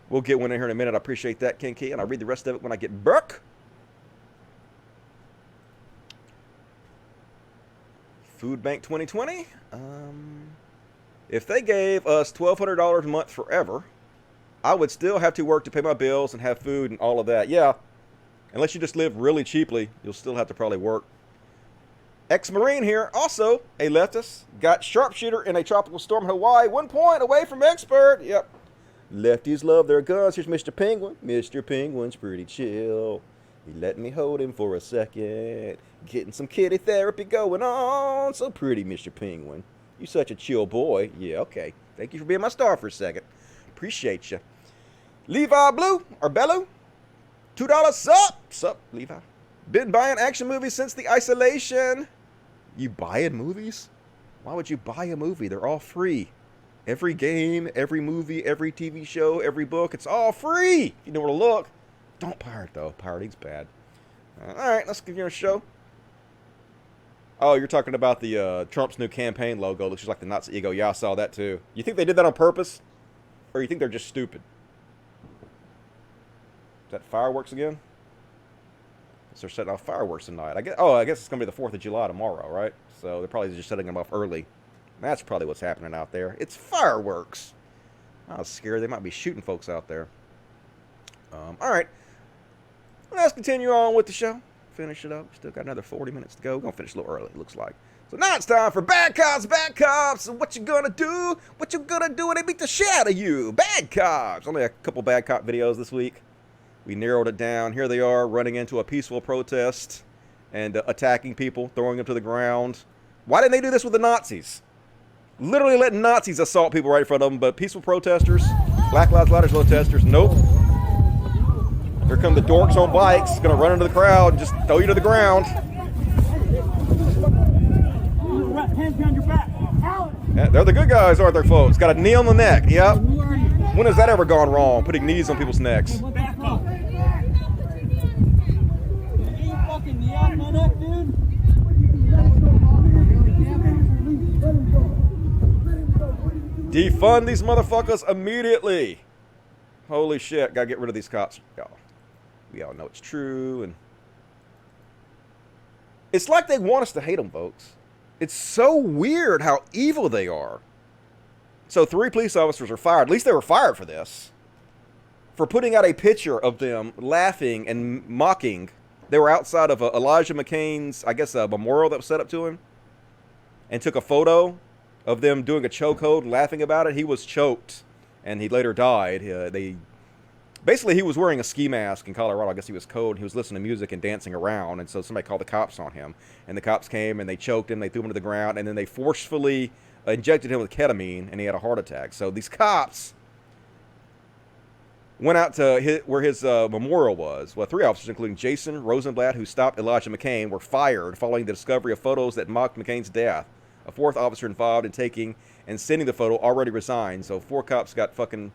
we'll get one in here in a minute. I appreciate that, Ken Key, and I'll read the rest of it when I get back. Food Bank 2020. If they gave us $1,200 a month forever, I would still have to work to pay my bills and have food and all of that. Yeah, unless you just live really cheaply, you'll still have to probably work. Ex-Marine here, also a leftist, got sharpshooter in a tropical storm in Hawaii, 1 point away from expert. Yep. Lefties love their guns. Here's Mr. Penguin. Mr. Penguin's pretty chill. He let me hold him for a second. Getting some kitty therapy going on. So pretty, Mr. Penguin. You such a chill boy. Yeah, okay. Thank you for being my star for a second. Appreciate you. Levi Blue, or Bellu, $2. Sup, Levi. Been buying action movies since the isolation. You buying movies? Why would you buy a movie? They're all free. Every game, every movie, every TV show, every book, it's all free. If you know where to look. Don't pirate, though. Pirating's bad. All right, let's give you a show. Oh, you're talking about the Trump's new campaign logo. Looks just like the Nazi ego. Yeah, I saw that, too. You think they did that on purpose? Or you think they're just stupid? Is that fireworks again? Guess they're setting off fireworks tonight. I guess it's going to be the 4th of July tomorrow, right? So they're probably just setting them off early. That's probably what's happening out there. It's fireworks. I was scared they might be shooting folks out there. All right. Let's continue on with the show. Finish it up. Still got another 40 minutes to go. We're going to finish a little early, it looks like. So now it's time for Bad Cops, Bad Cops. And what you gonna do? What you gonna do when they beat the shit out of you? Bad Cops. Only a couple Bad Cop videos this week. We narrowed it down. Here they are running into a peaceful protest and attacking people, throwing them to the ground. Why didn't they do this with the Nazis? Literally letting Nazis assault people right in front of them, but peaceful protesters, Black Lives Matter protesters, nope. Here come the dorks on bikes, gonna run into the crowd and just throw you to the ground. Yeah, they're the good guys, aren't they, folks? Got a knee on the neck, yep. When has that ever gone wrong, putting knees on people's necks? Defund these motherfuckers immediately. Holy shit, gotta get rid of these cops. Y'all. We all know it's true, and it's like they want us to hate them, folks. It's so weird how evil they are. So 3 police officers are fired. At least they were fired for this. For putting out a picture of them laughing and mocking. They were outside of Elijah McCain's, I guess, a memorial that was set up to him. And took a photo of them doing a chokehold, laughing about it. He was choked, and he later died. Basically, he was wearing a ski mask in Colorado. I guess he was cold. He was listening to music and dancing around, and so somebody called the cops on him. And the cops came, and they choked him, they threw him to the ground, and then they forcefully injected him with ketamine, and he had a heart attack. So these cops went out to where his memorial was. Well, 3 officers, including Jason Rosenblatt, who stopped Elijah McCain, were fired following the discovery of photos that mocked McCain's death. A 4th officer involved in taking and sending the photo already resigned. So 4 cops got fucking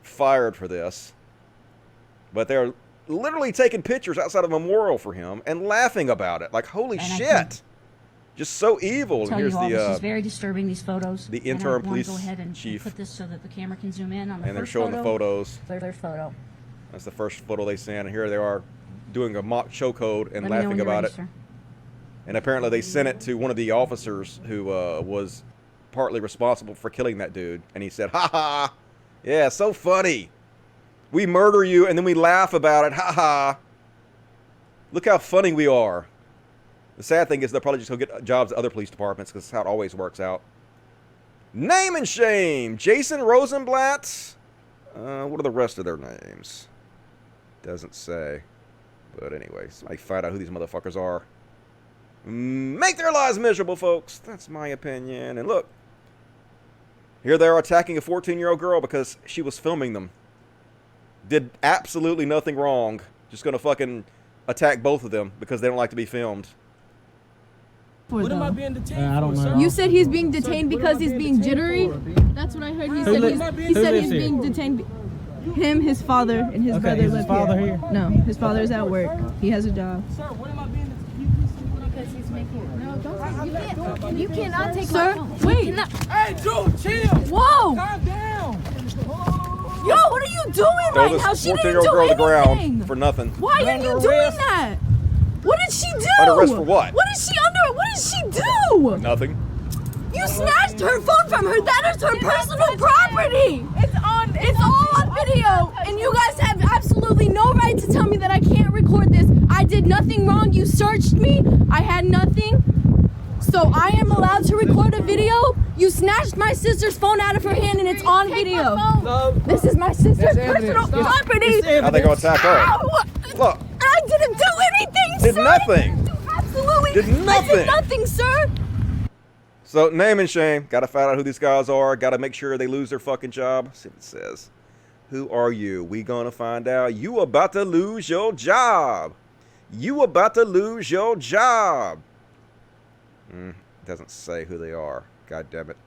fired for this. But they're literally taking pictures outside of a memorial for him and laughing about it. Like, holy shit. Just so evil. Tell Here's you all, the this is very disturbing, these photos. The interim police go ahead and chief. Put this so that the camera can zoom in on the and they're first showing photo. the photos. Their photo. That's the first photo they sent. And here they are doing a mock chokehold and Let me know when laughing you're about ready, it. sir. And apparently they sent it to one of the officers who was partly responsible for killing that dude. And he said, ha ha, yeah, so funny. We murder you and then we laugh about it, ha ha. Look how funny we are. The sad thing is they'll probably just go get jobs at other police departments because that's how it always works out. Name and shame. Jason Rosenblatt. What are the rest of their names? Doesn't say. But anyway, somebody find out who these motherfuckers are. Make their lives miserable, folks. That's my opinion. And look, here they are attacking a 14-year-old girl because she was filming them. Did absolutely nothing wrong. Just gonna fucking attack both of them because they don't like to be filmed. What am I being detained I don't for, know. sir? You said he's being detained because he's being jittery? That's what I heard. He said he's being detained. Him, his father, and his brother live here. No, his father's at work. He has a job. Sir, what am I being Because he's making. No, don't. You cannot take Sir, my phone. wait. Hey, Drew, chill. Whoa. Calm down. Yo, what are you doing Throw right this now? She didn't 14-year-old do girl to the anything. ground for nothing. Why are you doing that? What did she do? Under arrest for what? What is she under? What did she do? Nothing. You snatched her phone from her. That is her personal property. It's all on video. And you guys have absolutely no right to tell me that I can't record this. I did nothing wrong. You searched me. I had nothing. So I am allowed to record a video. You snatched my sister's phone out of her hand and it's on video. This is my sister's personal property. How they gonna attack her? Ow! Look. I didn't do anything, Did sir. nothing. Absolutely. Did I nothing. did nothing, sir. So, name and shame. Gotta find out who these guys are. Gotta make sure they lose their fucking job. See what it says. Who are you? We gonna find out. You about to lose your job. You about to lose your job. Doesn't say who they are. God damn it.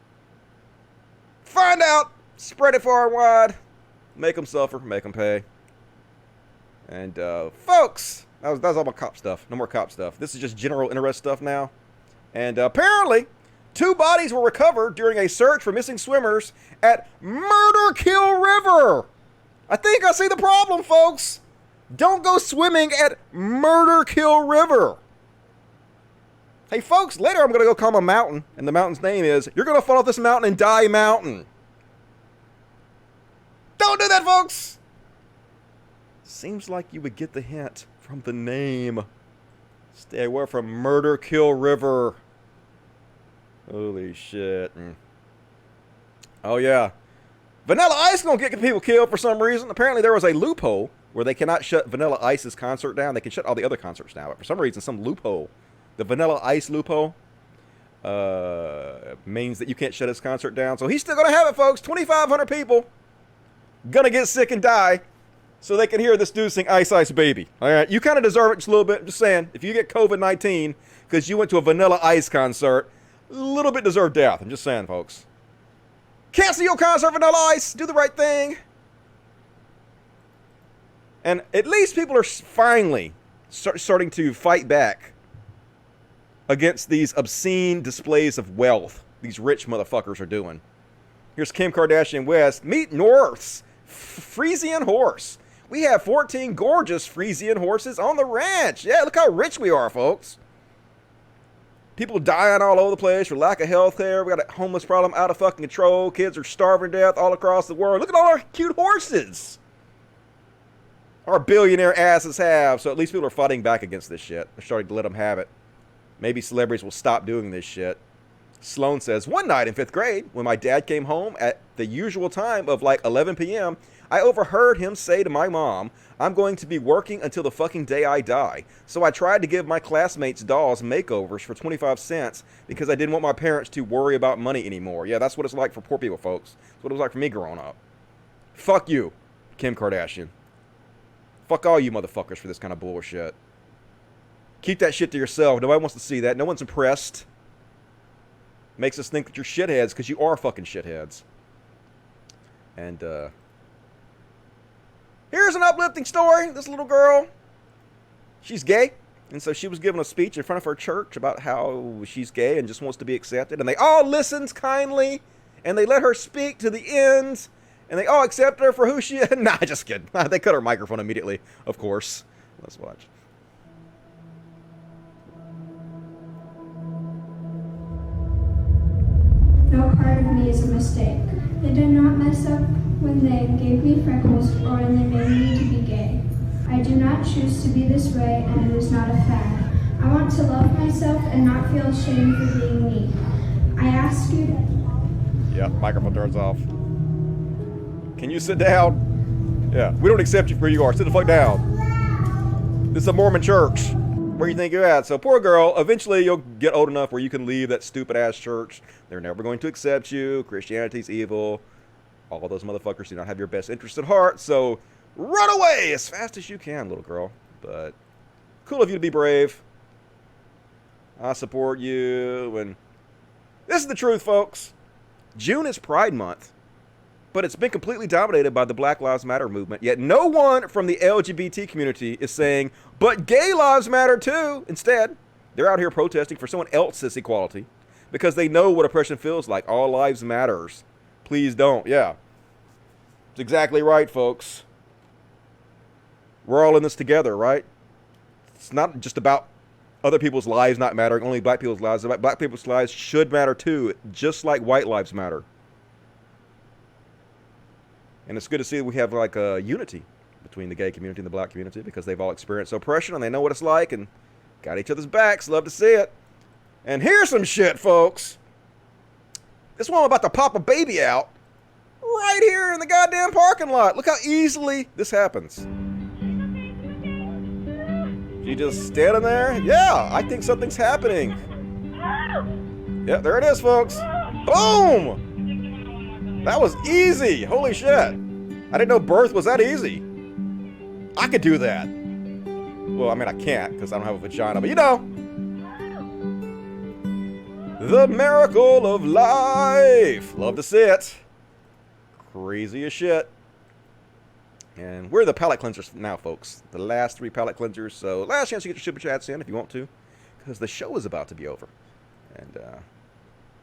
Find out. Spread it far and wide. Make them suffer. Make them pay. And, folks, that was all my cop stuff. No more cop stuff. This is just general interest stuff now. And apparently, 2 bodies were recovered during a search for missing swimmers at Murder Kill River. I think I see the problem, folks. Don't go swimming at Murder Kill River. Hey, folks, later I'm going to go climb a mountain, and the mountain's name is, you're going to fall off this mountain and die mountain. Don't do that, folks. Seems like you would get the hint from the name. Stay away from Murder Kill River. Holy shit. Oh, yeah. Vanilla Ice gonna get people killed for some reason. Apparently there was a loophole where they cannot shut Vanilla Ice's concert down. They can shut all the other concerts down, but for some reason, some loophole. The Vanilla Ice loophole means that you can't shut his concert down. So he's still gonna have it, folks. 2,500 people gonna get sick and die so they can hear this dude sing Ice Ice Baby. All right, you kind of deserve it just a little bit. Just saying, if you get COVID-19 because you went to a Vanilla Ice concert, a little bit deserved death. I'm just saying, folks. Cancel your concert, Vanilla Ice. Do the right thing. And at least people are finally starting to fight back against these obscene displays of wealth these rich motherfuckers are doing. Here's Kim Kardashian West. Meet North's Friesian horse. We have 14 gorgeous Friesian horses on the ranch. Yeah, look how rich we are, folks. People dying all over the place for lack of health care. We got a homeless problem out of fucking control. Kids are starving to death all across the world. Look at all our cute horses our billionaire asses have. So at least people are fighting back against this shit. They're starting to let them have it. Maybe celebrities will stop doing this shit. Sloan says, one night in 5th grade, when my dad came home at the usual time of like 11 p.m., I overheard him say to my mom, I'm going to be working until the fucking day I die. So I tried to give my classmates' dolls makeovers for 25 cents because I didn't want my parents to worry about money anymore. Yeah, that's what it's like for poor people, folks. That's what it was like for me growing up. Fuck you, Kim Kardashian. Fuck all you motherfuckers for this kind of bullshit. Keep that shit to yourself. Nobody wants to see that. No one's impressed. Makes us think that you're shitheads because you are fucking shitheads. And, here's an uplifting story. This little girl, she's gay. And so she was giving a speech in front of her church about how she's gay and just wants to be accepted. And they all listened kindly. And they let her speak to the end. And they all accepted her for who she is. Nah, just kidding. They cut her microphone immediately, of course. Let's watch. No part of me is a mistake. They did not mess up when they gave me freckles or when they made me to be gay. I do not choose to be this way, and it is not a fad. I want to love myself and not feel ashamed for being me. I ask you... Yeah, microphone turns off. Can you sit down? Yeah, we don't accept you for who you are. Sit the fuck down. This is a Mormon church. Where you think you're at. So poor girl, eventually you'll get old enough where you can leave that stupid ass church. They're never going to accept you. Christianity's evil. All those motherfuckers do not have your best interest at heart. So run away as fast as you can, little girl. But cool of you to be brave. I support you. And this is the truth, folks. June is Pride Month. But it's been completely dominated by the Black Lives Matter movement. Yet no one from the LGBT community is saying, but gay lives matter too. Instead, they're out here protesting for someone else's equality because they know what oppression feels like. All lives matters. Please don't. Yeah. It's exactly right, folks. We're all in this together, right? It's not just about other people's lives not mattering, only black people's lives. Black people's lives should matter too, just like white lives matter. And it's good to see that we have like a unity between the gay community and the black community because they've all experienced oppression and they know what it's like and got each other's backs. Love to see it. And here's some shit, folks. This woman about to pop a baby out right here in the goddamn parking lot. Look how easily this happens. She just standing there. Yeah, I think something's happening. Yeah, there it is, folks. Boom! That was easy. Holy shit. I didn't know birth was that easy. I could do that. Well, I mean, I can't because I don't have a vagina, but you know. The miracle of life. Love to see it. Crazy as shit. And we're the palate cleansers now, folks. The last 3 palate cleansers. So last chance to get your super chats in if you want to. Because the show is about to be over. And,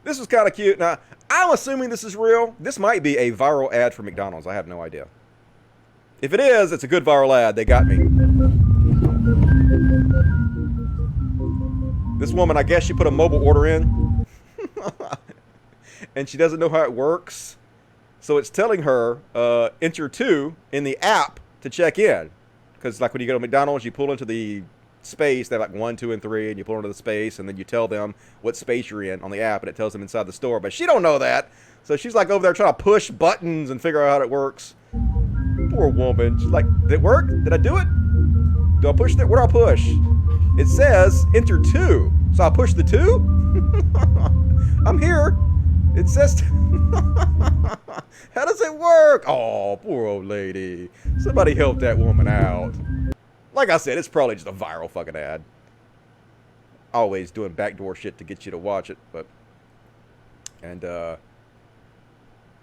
this was kind of cute. Now, I'm assuming this is real. This might be a viral ad for McDonald's. I have no idea. If it is, it's a good viral ad. They got me. This woman, I guess she put a mobile order in. And she doesn't know how it works. So it's telling her, enter 2 in the app to check in. Because like when you go to McDonald's, you pull into the space. They have like 1, 2, and 3, and you pull into the space, and then you tell them what space you're in on the app, and it tells them inside the store. But she don't know that, so she's like over there trying to push buttons and figure out how it works. Poor woman. She's like, did it work? Did I do it? Do I push it? Where do I push? It says enter 2, so I push the 2. I'm here. It says. How does it work? Oh, poor old lady. Somebody help that woman out. Like I said, it's probably just a viral fucking ad. Always doing backdoor shit to get you to watch it, but... And, this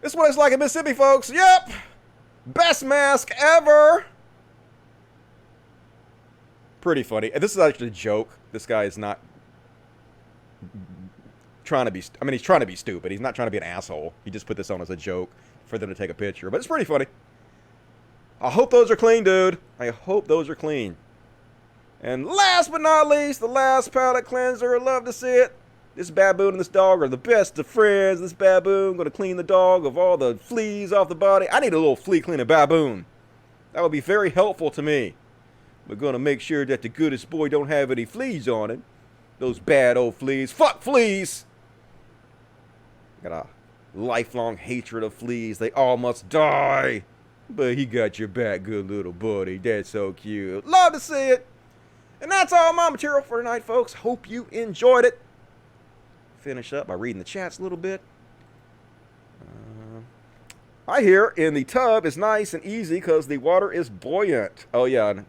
is what it's like in Mississippi, folks. Yep! Best mask ever! Pretty funny. And this is actually a joke. This guy is not trying to be... I mean, he's trying to be stupid. He's not trying to be an asshole. He just put this on as a joke for them to take a picture. But it's pretty funny. I hope those are clean, dude. I hope those are clean. And last but not least, the last palate cleanser. Love to see it. This baboon and this dog are the best of friends. This baboon going to clean the dog of all the fleas off the body. I need a little flea cleaning baboon. That would be very helpful to me. We're going to make sure that the goodest boy don't have any fleas on him. Those bad old fleas. Fuck fleas! Got a lifelong hatred of fleas. They all must die. But he got your back, good little buddy. That's so cute. Love to see it. And that's all my material for tonight, folks. Hope you enjoyed it. Finish up by reading the chats a little bit. I hear in the tub is nice and easy because the water is buoyant. Oh, yeah. Talking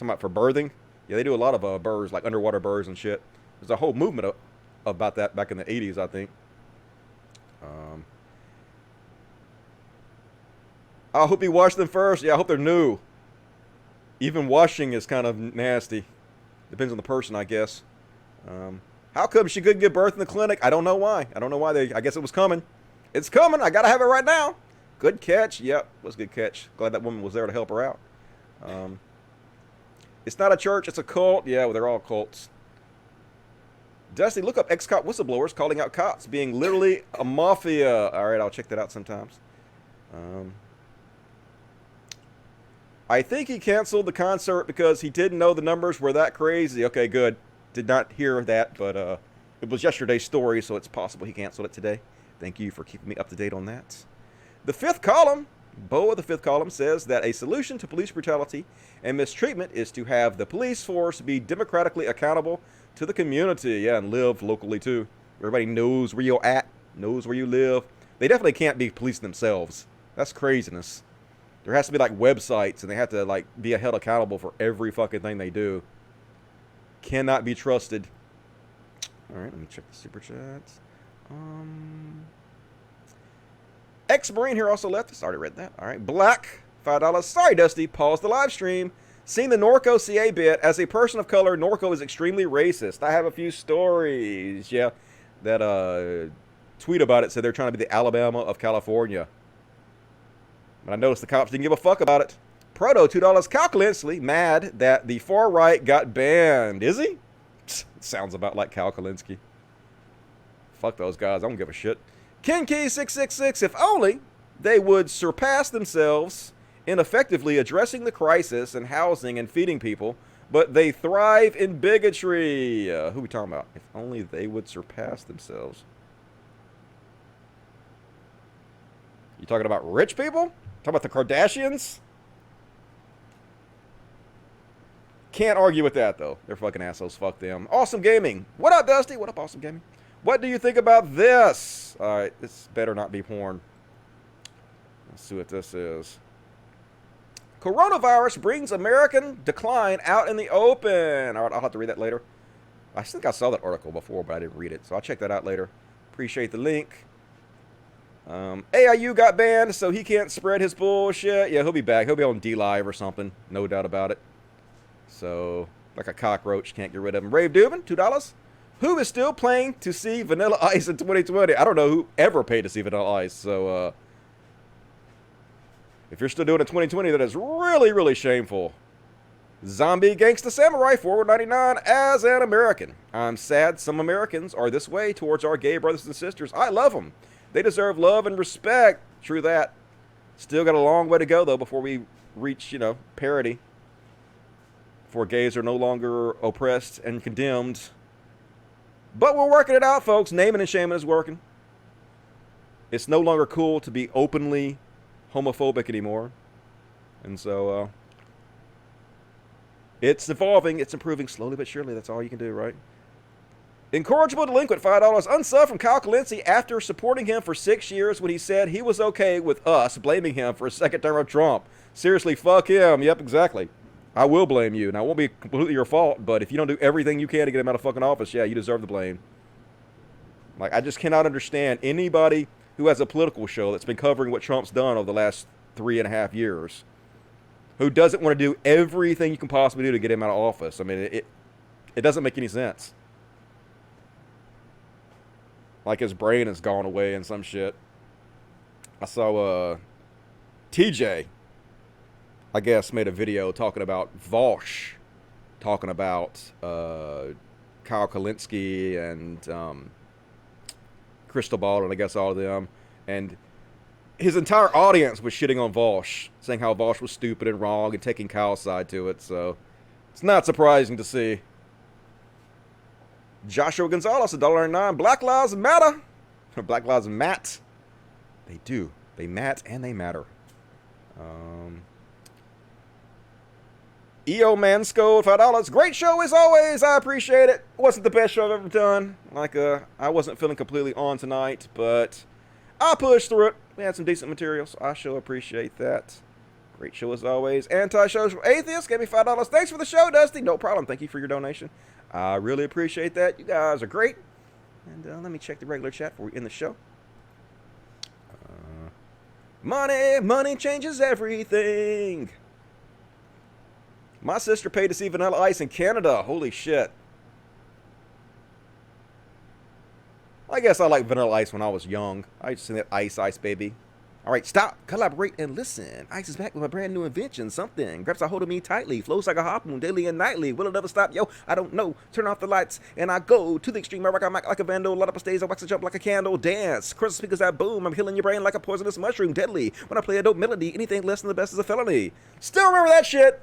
about for birthing. Yeah, they do a lot of birds, like underwater birds and shit. There's a whole movement about that back in the 80s, I think. I hope you wash them first. Yeah, I hope they're new. Even washing is kind of nasty. Depends on the person, I guess. How come she couldn't give birth in the clinic? I don't know why. I don't know why I guess it was coming. It's coming. I gotta have it right now. Good catch. Yep, was a good catch. Glad that woman was there to help her out. It's not a church. It's a cult. Yeah, well, they're all cults. Dusty, look up ex-cop whistleblowers calling out cops being literally a mafia. All right, I'll check that out sometimes. I think he canceled the concert because he didn't know the numbers were that crazy. Okay, good. Did not hear that, but it was yesterday's story, so it's possible he canceled it today. Thank you for keeping me up to date on that. The fifth column. Bo of the Fifth Column says that a solution to police brutality and mistreatment is to have the police force be democratically accountable to the community. Yeah, and live locally too. Everybody knows where you're at, knows where you live. They definitely can't be policing themselves. That's craziness. There has to be like websites, and they have to like be held accountable for every fucking thing they do. Cannot be trusted. All right, let me check the super chats. Ex-Marine here also left us. Already read that. All right, Black, $5. Sorry, Dusty. Pause the live stream. Seen the Norco CA bit. As a person of color, Norco is extremely racist. I have a few stories. Yeah, that tweet about it said they're trying to be the Alabama of California. But I noticed the cops didn't give a fuck about it. Proto, $2. Calculinski, mad that the far right got banned. Is he? Sounds about like Calculinski. Fuck those guys. I don't give a shit. KenKey666, if only they would surpass themselves in effectively addressing the crisis in housing and feeding people, but they thrive in bigotry. Who we talking about? If only they would surpass themselves. You talking about rich people? Talking about the Kardashians? Can't argue with that, though. They're fucking assholes. Fuck them. Awesome Gaming. What up, Dusty? What up, Awesome Gaming? What do you think about this? All right, this better not be porn. Let's see what this is. Coronavirus brings American decline out in the open. All right, I'll have to read that later. I think I saw that article before, but I didn't read it, so I'll check that out later. Appreciate the link. AIU got banned, so he can't spread his bullshit. Yeah, he'll be back. He'll be on D-Live or something. No doubt about it. So, like a cockroach, can't get rid of him. Rave Dubin, $2. Who is still paying to see Vanilla Ice in 2020? I don't know who ever paid to see Vanilla Ice. So, if you're still doing it in 2020, that is really, really shameful. Zombie Gangsta Samurai, $4.99 as an American. I'm sad some Americans are this way towards our gay brothers and sisters. I love them. They deserve love and respect. True that. Still got a long way to go, though, before we reach, you know, parity. Before gays are no longer oppressed and condemned. But we're working it out, folks. Naming and shaming is working. It's no longer cool to be openly homophobic anymore. And so, it's evolving. It's improving slowly but surely. That's all you can do, right? Incorrigible Delinquent, $5. Unsub from Calculinski after supporting him for 6 years when he said he was okay with us blaming him for a second term of Trump. Seriously, fuck him. Yep, exactly. I will blame you. Now, it won't be completely your fault, but if you don't do everything you can to get him out of fucking office, yeah, you deserve the blame. Like, I just cannot understand anybody who has a political show that's been covering what Trump's done over the last 3.5 years who doesn't want to do everything you can possibly do to get him out of office. I mean, it doesn't make any sense. Like his brain has gone away and some shit. I saw TJ, I guess, made a video talking about Vosh, talking about Kyle Kalinske and Cristobal and I guess all of them. And his entire audience was shitting on Vosh, saying how Vosh was stupid and wrong and taking Kyle's side to it. So it's not surprising to see. Joshua Gonzalez, $1.09. Black Lives Matter. Black Lives Matter. They do. They mat and they matter. EO Mansco, $5. Great show as always. I appreciate it. Wasn't the best show I've ever done. Like, I wasn't feeling completely on tonight, but I pushed through it. We had some decent material, so I sure appreciate that. Great show as always. Anti-social atheist gave me $5. Thanks for the show, Dusty. No problem. Thank you for your donation. I really appreciate that. You guys are great. And let me check the regular chat before we end the show. Money changes everything. My sister paid to see Vanilla Ice in Canada. Holy shit. I guess I liked Vanilla Ice when I was young. I used to sing that Ice baby. All right, stop, collaborate, and listen. Ice is back with a brand new invention. Something grabs a hold of me tightly, flows like a harpoon daily and nightly. Will it ever stop? Yo, I don't know. Turn off the lights, and I go to the extreme. I rock a mic like a vandal, light up a stage, I wax a jump like a candle. Dance, crystal speakers that boom. I'm healing your brain like a poisonous mushroom, deadly. When I play a dope melody, anything less than the best is a felony. Still remember that shit.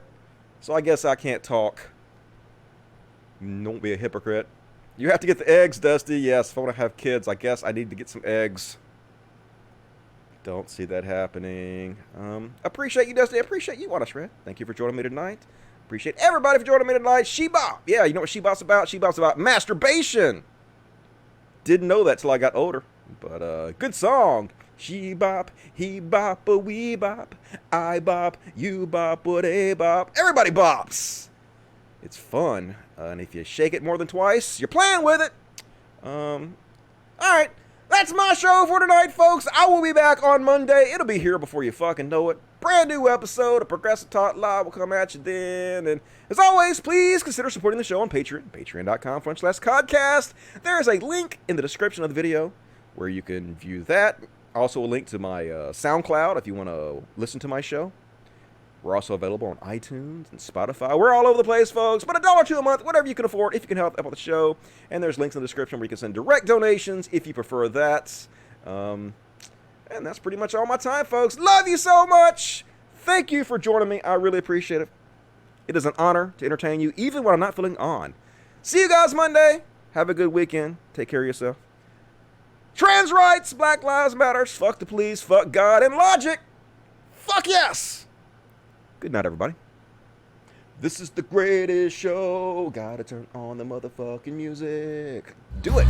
So I guess I can't talk. Don't be a hypocrite. You have to get the eggs, Dusty. Yes, if I want to have kids, I guess I need to get some eggs. Don't see that happening. Appreciate you, Dusty. Appreciate you, Wanna Shred. Thank you for joining me tonight. Appreciate everybody for joining me tonight. She-Bop. Yeah, you know what She-Bop's about? She-Bop's about masturbation. Didn't know that till I got older. But, good song. She-Bop, he-bop, a we-bop. I bop, you bop, what a bop. Everybody bops. It's fun. And if you shake it more than twice, you're playing with it. Alright. That's my show for tonight, folks. I will be back on Monday. It'll be here before you fucking know it. Brand new episode of Progressive Talk Live will come at you then. And as always, please consider supporting the show on Patreon. Patreon.com/Codcast. There is a link in the description of the video where you can view that. Also a link to my SoundCloud if you want to listen to my show. We're also available on iTunes and Spotify. We're all over the place, folks. But $1 or $2 a month, whatever you can afford, if you can help out the show. And there's links in the description where you can send direct donations if you prefer that. And that's pretty much all my time, folks. Love you so much. Thank you for joining me. I really appreciate it. It is an honor to entertain you, even when I'm not feeling on. See you guys Monday. Have a good weekend. Take care of yourself. Trans rights, Black Lives Matter, fuck the police, fuck God, and logic. Fuck yes. Good night, everybody. This is the greatest show. Gotta turn on the motherfucking music. Do it.